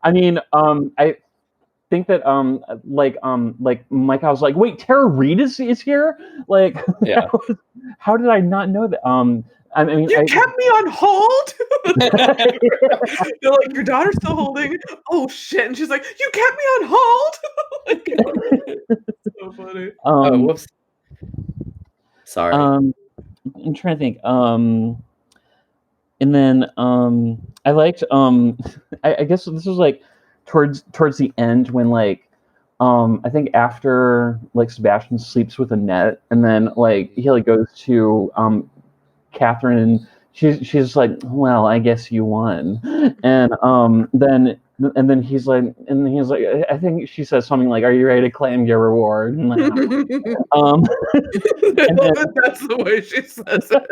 I mean, I think that like Mike, I was like, wait, Tara Reid is here. Like, Yeah. how did I not know that? I mean, You kept me on hold. They're like, your daughter's still holding. Oh shit! And she's like, you kept me on hold. Like, so funny. Oh, um, whoops. Sorry. um, I'm trying to think. And then I liked I guess this was like towards the end when like I think after like Sebastian sleeps with Annette and then like he like goes to Catherine and she's like, well, I guess you won. And then and then he's like, I think she says something like, "Are you ready to claim your reward?" And like, I love it. That's the way she says it.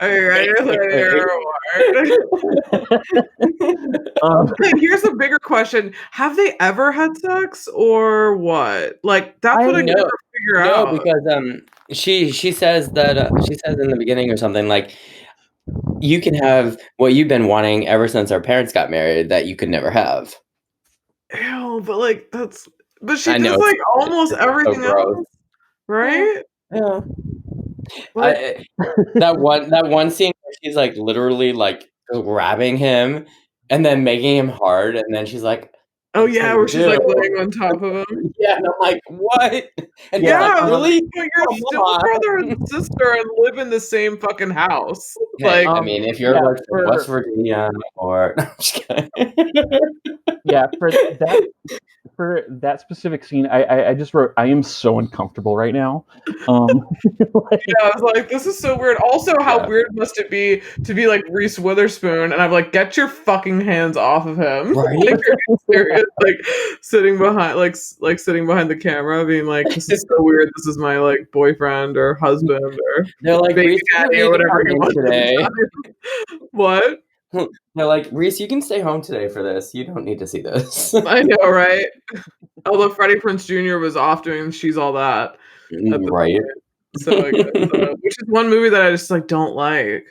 Are you ready to claim your reward? Okay, here's a bigger question: have they ever had sex, or what? Like that's what I know. never figure out. Because she says that she says in the beginning or something like, you can have what you've been wanting ever since our parents got married that you could never have. Ew, but like that's but she I know, does like almost it's so everything gross. else, right? Yeah. Like That one scene where she's like literally like grabbing him and then making him hard, and then she's like, oh "That's how yeah, you where she's like do." laying on top of him. Yeah, and I'm like, "What?" And he's Yeah, like, "Really? but you're Come still on." brother and sister and live in the same fucking house. Hey, Like I mean, if you're yeah, like from West Virginia or no, I'm just kidding. yeah, for that specific scene, I just wrote, I am so uncomfortable right now. Like, yeah, I was like, this is so weird. Also, how weird must it be to be like Reese Witherspoon and I'm like, get your fucking hands off of him. Right? Like, are you serious? Like sitting behind sitting behind the camera being like, this is so weird. This is my like boyfriend or husband or They're like, baby "Reese, you daddy don't or need to whatever come he in wants at the today." time. What? They're like, "Reese, you can stay home today for this. You don't need to see this." I know, right? Although Freddie Prinze Jr. was off doing She's All That at the Right? moment. So I guess, which is one movie that I just like don't like.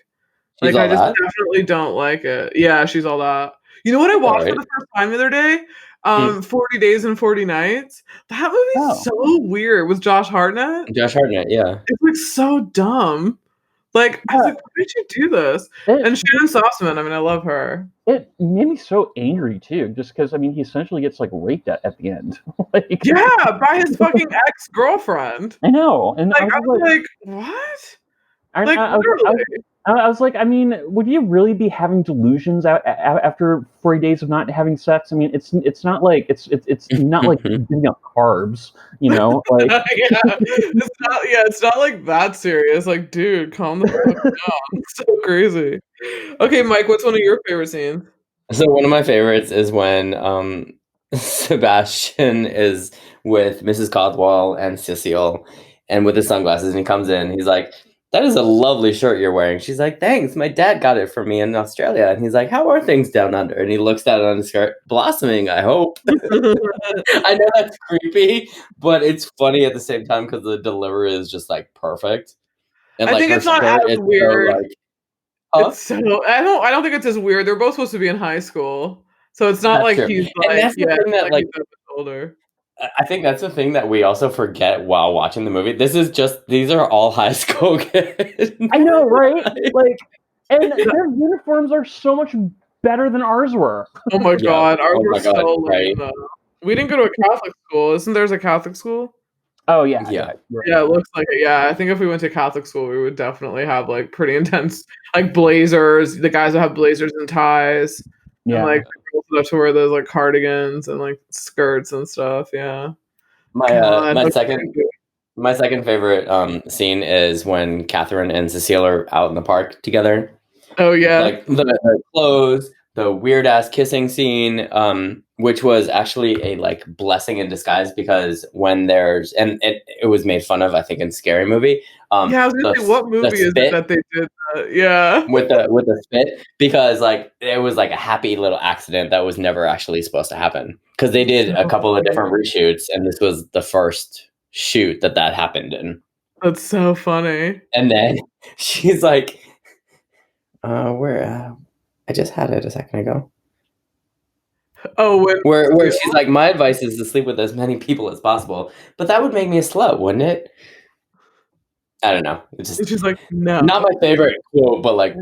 She's Like all I just that? definitely don't like it. Yeah, She's All That. You know what I watched for Alright. the first time the other day? Hmm. 40 Days and 40 Nights. That movie's Oh. so weird with Josh Hartnett. Josh Hartnett, yeah. It's like so dumb. Like I was like, why did you do this? And Shannon Sossman, I mean, I love her. It made me so angry too, just because I mean, he essentially gets like raped at the end. Like, Yeah, by his fucking ex-girlfriend. I know, and Like I was like, what? Like literally. I was like, I mean, would you really be having delusions after 40 days of not having sex? I mean, it's not like it's not like giving up carbs, you know? Like, yeah, it's not like that serious. Like, dude, calm the fuck down. It's so crazy. Okay, Mike, what's one of your favorite scenes? So one of my favorites is when Sebastian is with Mrs. Caldwell and Cecile and with his sunglasses, and he comes in, he's like, "That is a lovely shirt you're wearing." She's like, "Thanks, my dad got it for me in Australia." And he's like, "How are things down under?" And he looks down on his skirt, "Blossoming, I hope." I know that's creepy, but it's funny at the same time because the delivery is just like perfect. And I like think her it's not shirt as is so weird. like, huh? It's so I don't think it's as weird. They're both supposed to be in high school. So it's not That's like true. he's And like that's the thing that like like he's a bit older. I think that's the thing that we also forget while watching the movie. These are all high school kids. I know, right? Like, and their uniforms are so much better than ours were. Oh my god, ours Oh were my God, so right? lame though. We didn't go to a Catholic school. Isn't theirs a Catholic school? Oh yeah, Yeah. Yeah, it looks like it. Yeah, I think if we went to Catholic school, we would definitely have like pretty intense, like blazers. The guys would have blazers and ties, and like the girls would have to wear those like cardigans and like skirts and stuff. Yeah. My God. my second favorite scene is when Catherine and Cecile are out in the park together. Oh yeah. Like the clothes, the weird ass kissing scene, which was actually a like blessing in disguise because when there's and it was made fun of, I think, in Scary Movie. Yeah, I was gonna say, what movie is it that they did that? Yeah. with the spit, because like it was like a happy little accident that was never actually supposed to happen, because they did a couple of different reshoots and this was the first shoot that happened in. That's so funny. And then she's like, where I just had it a second ago. Oh, where she's like, "My advice is to sleep with as many people as possible, but that would make me a slut, wouldn't it?" I don't know. It's just like, no. Not my favorite quote, but like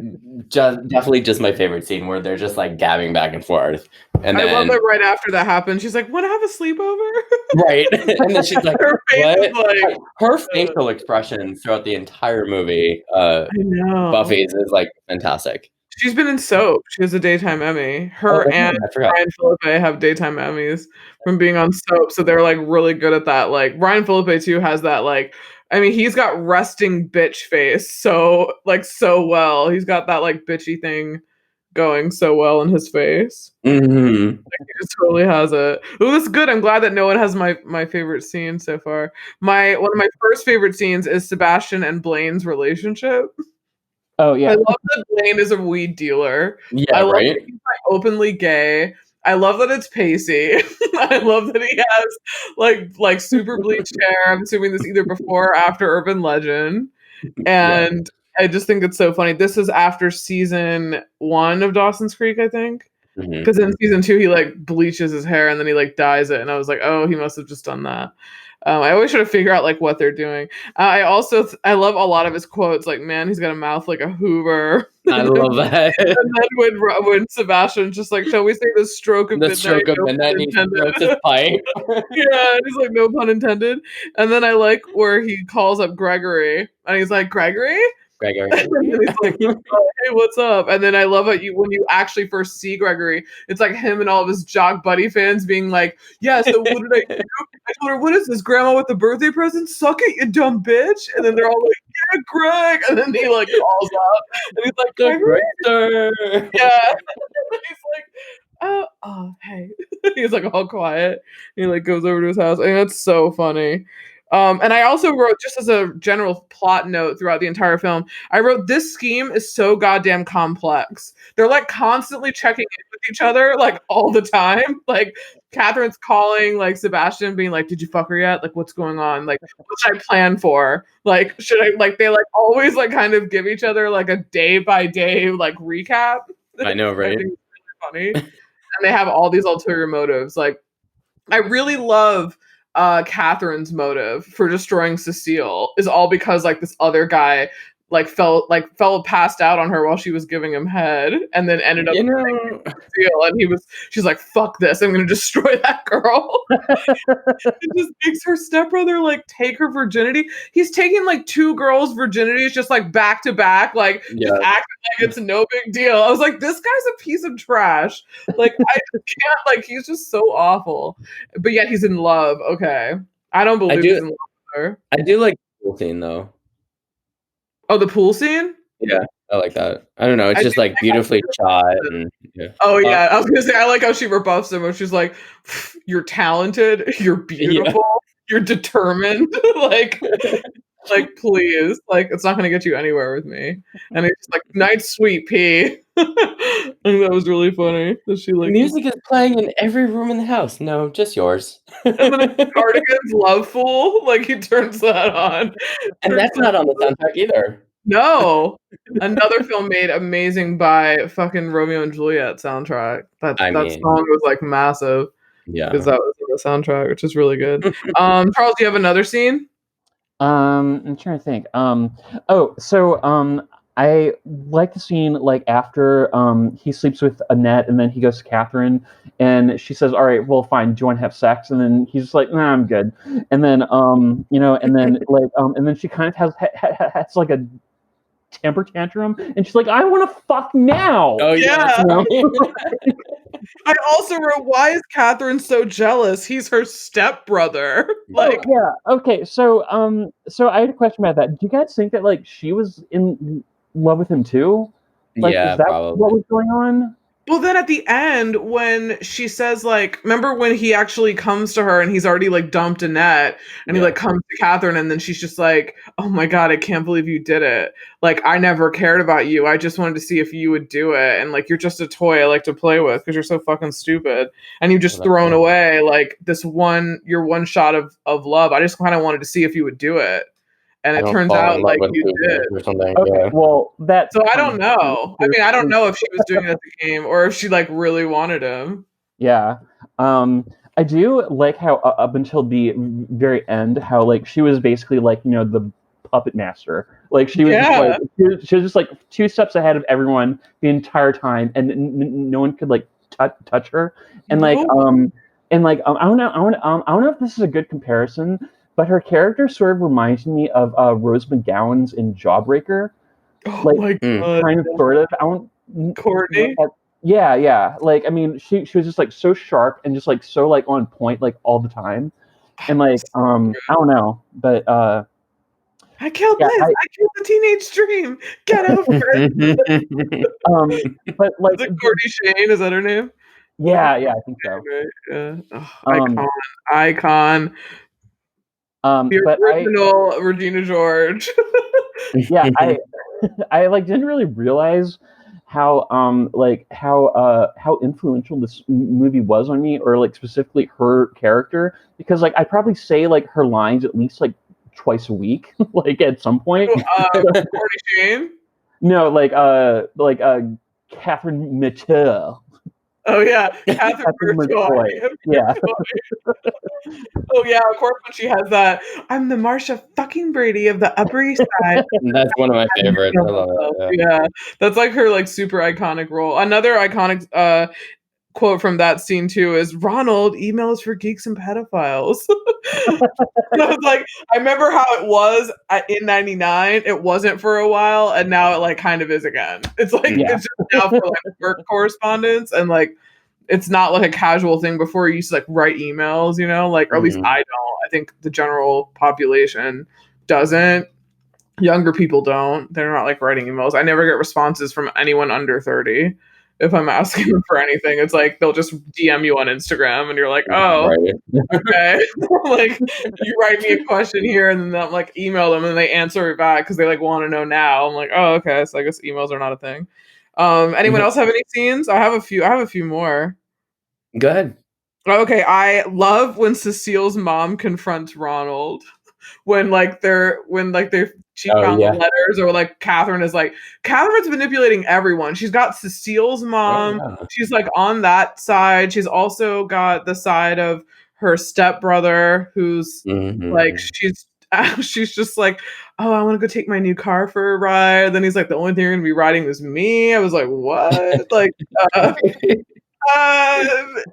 definitely just my favorite scene where they're just like gabbing back and forth. And I then, love that right after that happened, she's like, "Want to have a sleepover?" right, and then she's like, her face "What?" is like, her facial expressions throughout the entire movie, I know. Buffy's, is like fantastic. She's been in Soap. She has a daytime Emmy. Her and Ryan Phillippe have daytime Emmys from being on Soap, so they're like really good at that. Like Ryan Phillippe too has that like, I mean, he's got resting bitch face so well. He's got that like bitchy thing going so well in his face. Mm-hmm. He just totally has it. Oh, that's good. I'm glad that no one has my favorite scene so far. One of my first favorite scenes is Sebastian and Blaine's relationship. Oh yeah. I love that Blaine is a weed dealer. Yeah, I love right. that he's like openly gay. I love that it's Pacey. I love that he has like super bleached hair. I'm assuming this either before or after Urban Legend. Yeah. And I just think it's so funny. This is after season 1 of Dawson's Creek, I think. Mm-hmm. Because in season 2 he like bleaches his hair and then he like dyes it, and I was like, oh, he must have just done that. I always try to figure out like what they're doing. I love a lot of his quotes, like, man, he's got a mouth like a Hoover. I love that. And then when Sebastian's just like, shall we say the stroke of The midnight? stroke of No pun midnight, he intended. smokes his pipe. Yeah, and he's like, no pun intended. And then I like where he calls up Gregory and he's like, Gregory? Gregory. And then he's like, oh, hey, what's up? And then I love how when you actually first see Gregory, it's like him and all of his Jock Buddy fans being like, yeah, so what did I do? I told her, what is this, grandma with the birthday present? Suck it, you dumb bitch. And then they're all like, yeah, Greg. And then he like calls up and he's like, Gregory? Yeah. And he's like, oh, hey. He's like all quiet. He like goes over to his house. I mean, that's so funny. And I also wrote, just as a general plot note throughout the entire film, I wrote, this scheme is so goddamn complex. They're like constantly checking in with each other, like all the time. Like Catherine's calling like Sebastian, being like, did you fuck her yet? Like, what's going on? Like, what should I plan for? Like, should I, like, they like always like kind of give each other like a day by day like recap. I know, right? I think it's really funny. And they have all these ulterior motives. Like, I really love Catherine's motive for destroying Cecile is all because like this other guy fell passed out on her while she was giving him head, and then ended up Cecile, and she's like, fuck this, I'm gonna destroy that girl. It just makes her stepbrother like take her virginity. He's taking like 2 girls' virginities just like back to back, like just acting like it's no big deal. I was like, this guy's a piece of trash. Like, I can't, like, he's just so awful. But yet he's in love. Okay. I don't believe he's in love with her. I do like the pool scene though. Oh, the pool scene? Yeah, I like that. I don't know. It's just like beautifully shot. And, yeah. Oh yeah, I was gonna say I like how she rebuffs him when she's like, "You're talented, you're beautiful, you're determined." like, please, like, it's not gonna get you anywhere with me. And it's like, "Night, sweet pea." I think that was really funny. That she like music is playing in every room in the house. No, just yours. And then Cardigan's Love Fool, like he turns that on. And that's not on the soundtrack either. No. Another film made amazing by fucking Romeo and Juliet soundtrack. That song was like massive. Yeah. Because that was in the soundtrack, which is really good. Charles, do you have another scene? I'm trying to think. I like the scene like after he sleeps with Annette and then he goes to Catherine and she says, all right, well, fine, do you want to have sex? And then he's like, nah, I'm good. And then and then she kind of has like a temper tantrum and she's like, I want to fuck now. Oh yeah. I also wrote, why is Catherine so jealous? He's her stepbrother. Like, oh, yeah. Okay. So I had a question about that. Do you guys think that like she was in love with him too? Like, yeah, is that probably. what was going on? Well, then at the end, when she says, like, remember when he actually comes to her and he's already, like, dumped Annette, and he, like, comes to Catherine, and then she's just like, oh my God, I can't believe you did it. Like, I never cared about you. I just wanted to see if you would do it. And, like, you're just a toy I like to play with because you're so fucking stupid. And you've just thrown away, like, your one shot of love. I just kind of wanted to see if you would do it. And it turns out like you did. Or something. Okay, yeah. well, that. So I don't know. I mean, I don't know if she was doing it at the game or if she like really wanted him. Yeah. I do like how up until the very end, how like she was basically like, you know, the puppet master. Like she was just like she was just like 2 steps ahead of everyone the entire time, and no one could like touch her. And like I don't know if this is a good comparison, but her character sort of reminds me of Rose McGowan's in Jawbreaker. Oh like, my God. Kind of, sort of. Courtney? Yeah. Like, I mean, she was just like so sharp and just like so like on point like all the time. And like, I don't know, but I killed Yeah, Liz. I killed the teenage dream. Get over it. But like, Is it Courtney Shane? Is that her name? yeah, I think so. Right? Yeah. Oh, Um, icon. The but original Regina George. yeah, I like didn't really realize how how influential this movie was on me, or like specifically her character, because like I probably say like her lines at least like twice a week, like at some point. Courtney Shane. No, Catherine Mitchell. Oh yeah, Catherine Murtoy. Yeah. Oh yeah, of course when she has that. I'm the Marsha fucking Brady of the Upper East Side. That's one of my favorites. I love it. Yeah, that's like her like super iconic role. Another iconic quote from that scene too is Ronald, emails for geeks and pedophiles. And I was like, I remember how it was in '99. It wasn't for a while, and now it like kind of is again. It's like it's just now for like work correspondence, and like it's not like a casual thing. Before you used to like write emails, you know, like or at least I don't. I think the general population doesn't. Younger people don't. They're not like writing emails. I never get responses from anyone under 30. If I'm asking them for anything, it's like they'll just DM you on Instagram and you're like, oh, okay. Like you write me a question here and then I'm like email them and they answer it back because they like want to know now. I'm like, oh, okay. So I guess emails are not a thing. Anyone else have any scenes? I have a few more. Go ahead. Okay, I love when Cecile's mom confronts Ronald when she found the letters, or like Catherine's manipulating everyone. She's got Cecile's mom. Oh, yeah. She's like on that side. She's also got the side of her stepbrother who's like she's just like, oh, I want to go take my new car for a ride. Then he's like, the only thing you're gonna be riding is me. I was like, what? Like I don't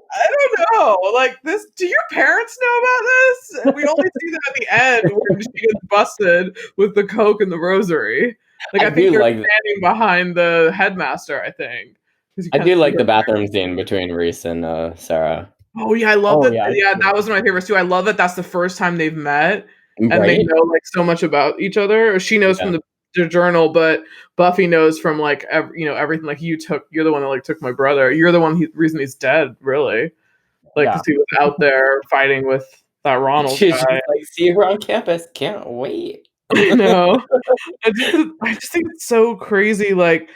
know. Like this, do your parents know about this? We only see them at the end when she gets busted with the coke and the rosary. Like I think they're standing behind the headmaster. I think. I do like the bathroom scene between Reese and Sarah. Oh yeah, I love that. Yeah, that was one of my favorites too. I love that that's the first time they've met, and they know like so much about each other. Or she knows from the journal, but Buffy knows from like everything. Like you're the one that like took my brother. You're the reason he's dead, really. Like because he was out there fighting with that Ronald She's guy. just like, see her on campus. Can't wait. I know. I just think it's so crazy, like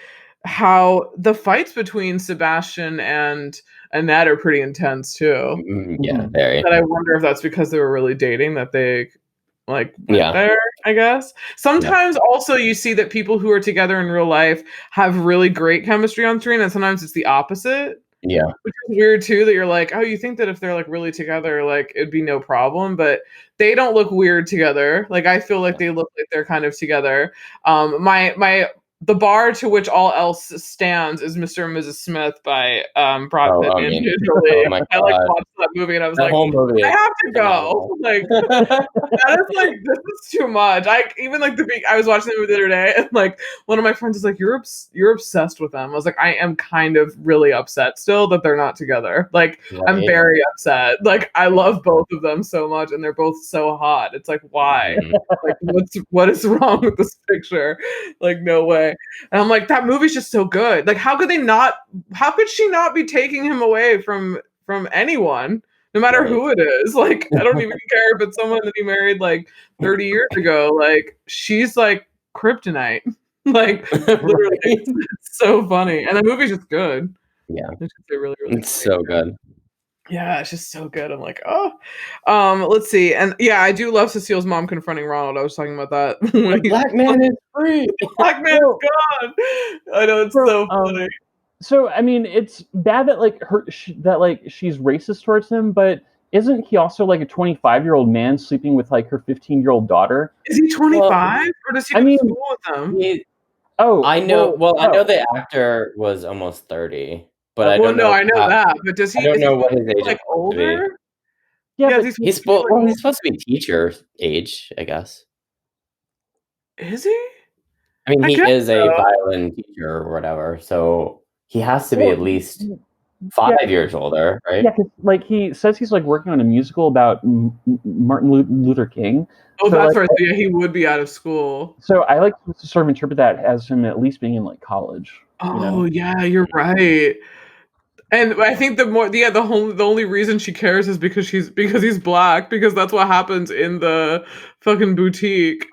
how the fights between Sebastian and Annette are pretty intense too. Yeah, very. But I wonder if that's because they were really dating that they like went there, I guess. Sometimes also you see that people who are together in real life have really great chemistry on screen, and sometimes it's the opposite. Yeah. Which is weird too, that you're like, oh, you think that if they're like really together, like it'd be no problem, but they don't look weird together. Like I feel like they look like they're kind of together. The bar to which all else stands is Mr. and Mrs. Smith by Brad Pitt and I like watched that movie and I was like, I have to go. Like that is like, this is too much. I was watching the movie the other day and like one of my friends is like, you're obsessed with them. I was like, I am kind of really upset still that they're not together. Like I'm very upset. Like I love both of them so much and they're both so hot. It's like, why? Like what is wrong with this picture? Like no way. And I'm like, that movie's just so good. Like how could she not be taking him away from anyone, no matter who it is? Like I don't even care if it's someone that he married like 30 years ago. Like she's like kryptonite. Like literally it's so funny. And the movie's just good. Yeah. It's just really, really it's so good. Yeah, it's just so good. I'm like, oh. Let's see. And yeah, I do love Cecile's mom confronting Ronald. I was talking about that. The black man is free. The black man is gone. I know, it's so funny. So I mean, it's bad that like she's racist towards him, but isn't he also like a 25-year-old man sleeping with like her 15-year-old daughter? Is he 25 or does he go to school with them? I know. I know the actor was almost 30. But I don't know. I know that. But does he? I don't know what his age like older. Yeah, he's supposed to be teacher age, I guess. Is he? I mean, he is a violin teacher or whatever, so he has to be at least 5 years older, right? Yeah, 'cause, like, he says he's, like, working on a musical about Martin Luther King. Oh, So, that's like, right. So, yeah, he would be out of school. so I like to sort of interpret that as him at least being in, like, college, you know? Oh, yeah, you're right. And I think the only reason she cares is because he's black, because that's what happens in the fucking boutique.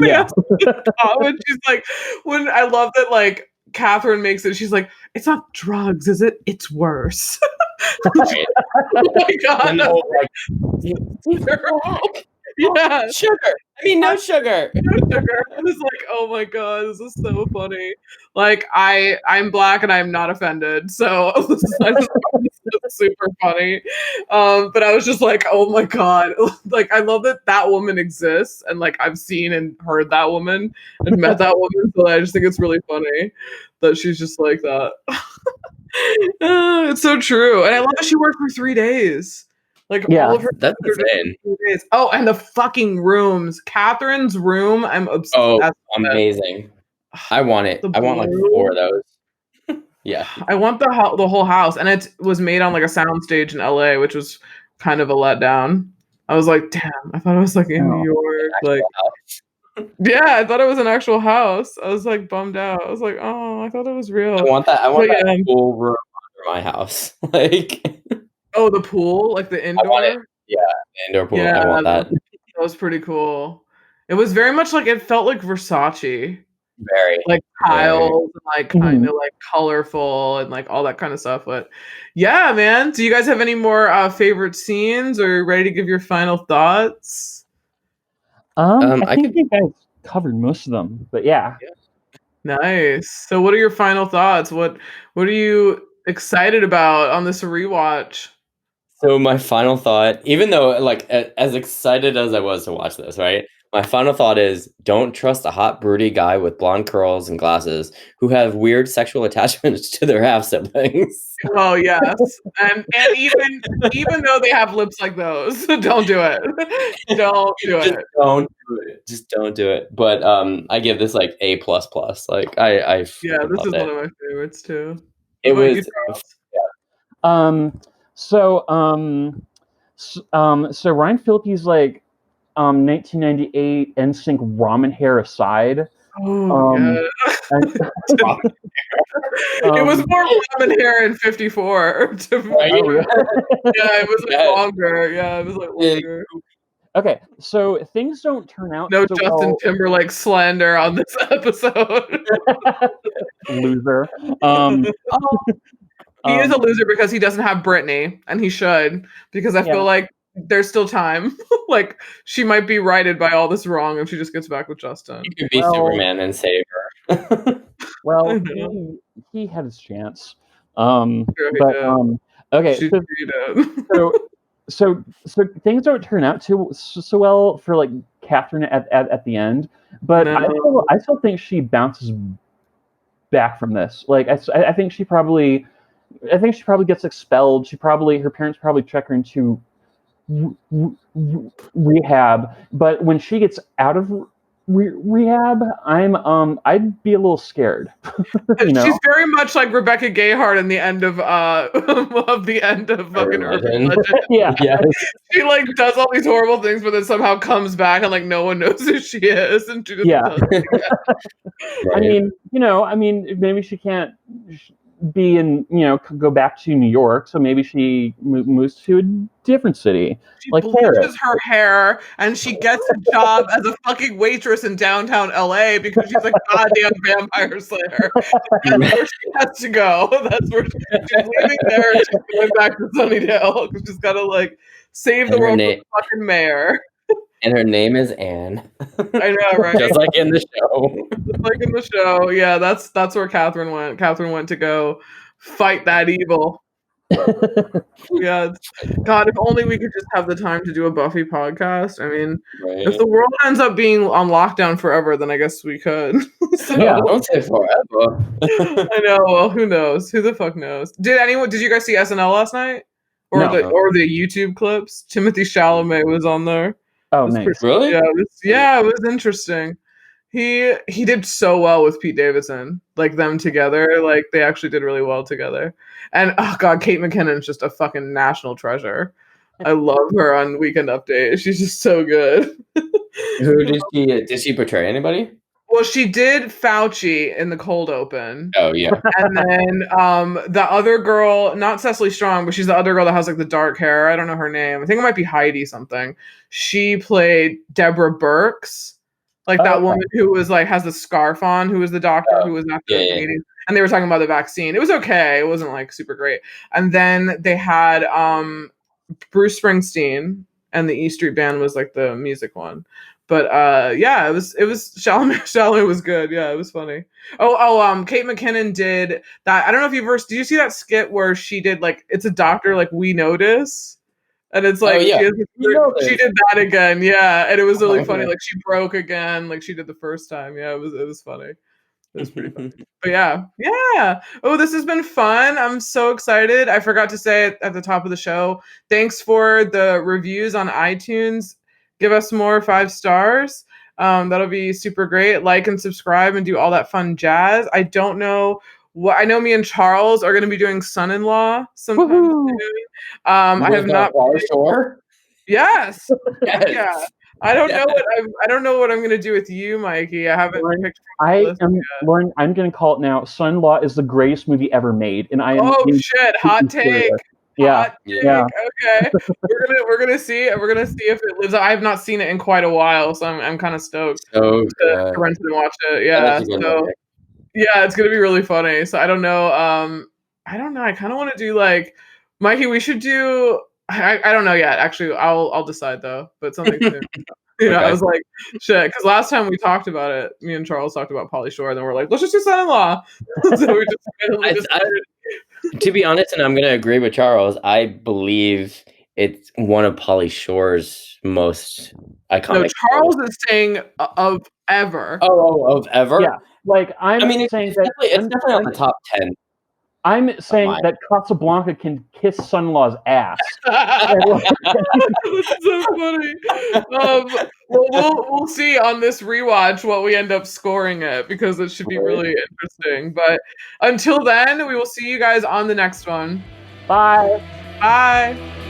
They Yeah. ask him to come, and she's like, when I love that, like, Catherine makes it, she's like, "It's not drugs, is it? It's worse." Right. Oh my god, And the that's whole, like, he's terrible. black. Yeah. Sugar. I mean, no sugar. No sugar. I was like, "Oh my god, this is so funny." Like, I'm black and I'm not offended, so I just found this super funny. But I was just like, "Oh my god." Like, I love that that woman exists, and, like, I've seen and heard that woman and met that woman, so I just think it's really funny that she's just like that. It's so true, and I love that she worked for 3 days. Like, Yeah. all of her That's are just insane. 3 days. Oh, and the fucking rooms. Catherine's room, I'm obsessed Oh, with. amazing. I want it. The I want, like, blue. 4 of those. Yeah. I want the whole house, and it was made on, like, a soundstage in LA, which was kind of a letdown. I was like, "Damn, I thought it was, like, in Oh. New York." Like, House. yeah, I thought it was an actual house. I was, like, bummed out. I was like, "Oh, I thought it was I real." want that But yeah. pool room under my house. Like, Oh, the pool? Like, the I want it. indoor? Yeah, the indoor pool. Yeah, I want that. that was pretty cool. It was very much like, it felt like Versace. Very, Like, very. tiles and, like, kinda, like, colorful and, like, all that kinda stuff, but yeah, man. Do you guys have any more, favorite scenes, or ready to give your final thoughts? I I think could you guys covered most of them, but yeah. Nice. So what are your final thoughts? What are you excited about on this rewatch? So my final thought, even though, like, as excited as I was to watch this, right? My final thought is, don't trust a hot, broody guy with blonde curls and glasses who have weird sexual attachments to their half siblings. Well, yes, and even though they have lips like those, don't do it. Don't do Just it. don't do it. Just don't do it. But I give this, like, A++. Like, I Yeah, freaking this is loved one it. of my favorites too. It What about you, was Charles? So, so Ryan Phillippe's, like, 1998 NSYNC ramen hair aside, Oh, yeah. and, It was more ramen hair in 54 to me. Right? oh, really? Yeah, it was, like, Yeah. longer. Yeah, it was, like, longer. Okay, so things don't turn out No so Justin well. Timberlake slander on this episode. Loser. He is a loser because he doesn't have Britney, and he should, because I Yeah. feel like there's still time. Like, she might be righted by all this wrong if she just gets back with Justin. You could be Well- Superman and save her. Well, I know. he had his chance. Sure he But did. okay, She did. so things don't turn out so well for, like, Catherine at the end, but No. I still think she bounces back from this. Like, I think she probably gets expelled. Her parents probably check her into rehab, but when she gets out of rehab, I'd be a little scared. You know? She's very much like Rebecca Gayheart in the end of fucking Urban Legend. Yeah. Yes. She, like, does all these horrible things, but then somehow comes back and, like, no one knows who she is, and she just Yeah. does it again. I mean, maybe she can't be in, go back to New York, so maybe she moves to a different city. She Like bleaches Paris. her hair, and she gets a job as a fucking waitress in downtown LA because she's a goddamn vampire slayer. That's where she has to go. That's where she's leaving there and she's going back to Sunnydale because she's got to, like, save the And her world from name- the fucking mayor. And her name is Anne. I know, right? Just like in the show. Just like in the show. Yeah, that's where Catherine went. Catherine went to go fight that evil. Yeah. God, if only we could just have the time to do a Buffy podcast. I mean, if Right? the world ends up being on lockdown forever, then I guess we could. So, Yeah. Don't say forever. I know. Well, who knows? Who the fuck knows? Did you guys see SNL last night? Or No. the YouTube clips? Timothy Chalamet was on there. Oh, It was nice. pretty- Really? Yeah, it was interesting. He did so well with Pete Davidson, like them together. Like they actually did really well together. And oh god, Kate McKinnon's just a fucking national treasure. I love her on Weekend Update. She's just so good. Who did she portray anybody? Well, she did Fauci in the cold open. Oh yeah. And then the other girl, not Cecily Strong, but she's the other girl that has like the dark hair. I don't know her name. I think it might be Heidi something. She played Deborah Burks, like that woman who was like has the scarf on, who was the doctor who was at the meeting. And they were talking about the vaccine. It was okay. It wasn't like super great. And then they had Bruce Springsteen, and the E Street Band was like the music one. But yeah, it was Chalamet was good. Yeah, it was funny. Kate McKinnon did that. I don't know if you've ever, did you see that skit where she did like, it's a doctor, like We Notice, and it's like she did that again. Yeah, and it was really funny. Like she broke again, like she did the first time. Yeah, it was funny. It was pretty funny. But yeah. Oh, this has been fun. I'm so excited. I forgot to say at the top of the show, thanks for the reviews on iTunes. Give us more 5 stars. That'll be super great. Like and subscribe and do all that fun jazz. I don't know what, I know me and Charles are going to be doing Son-in-Law sometime soon. I have not. Sure. Yes. Yeah. I don't know what I'm going to do with you, Mikey. I haven't picked. Lauren, I'm going to call it now. Son-in-Law is the greatest movie ever made, and I am. Oh shit! Hot take. Yeah. Okay. we're gonna see. We're gonna see if it lives. I have not seen it in quite a while, so I'm kind of stoked to rent it and watch it. Yeah. So yeah, it's gonna be really funny. So I don't know. I don't know. I kind of want to do like Mikey. We should do. I don't know yet. Actually, I'll decide though. But something soon. Yeah, okay. I was like, shit, because last time we talked about it, me and Charles talked about Pauly Shore, and then we're like, let's just do Son-in-Law. So we just to be honest, and I'm going to agree with Charles, I believe it's one of Pauly Shore's most iconic. No, Charles is saying of ever. Oh, of ever? Yeah, like I'm saying it's definitely on the top 10. I'm saying that Casablanca can kiss Son-in-Law's ass. That's so funny. We'll see on this rewatch what we end up scoring it, because it should be really interesting. But until then, we will see you guys on the next one. Bye. Bye.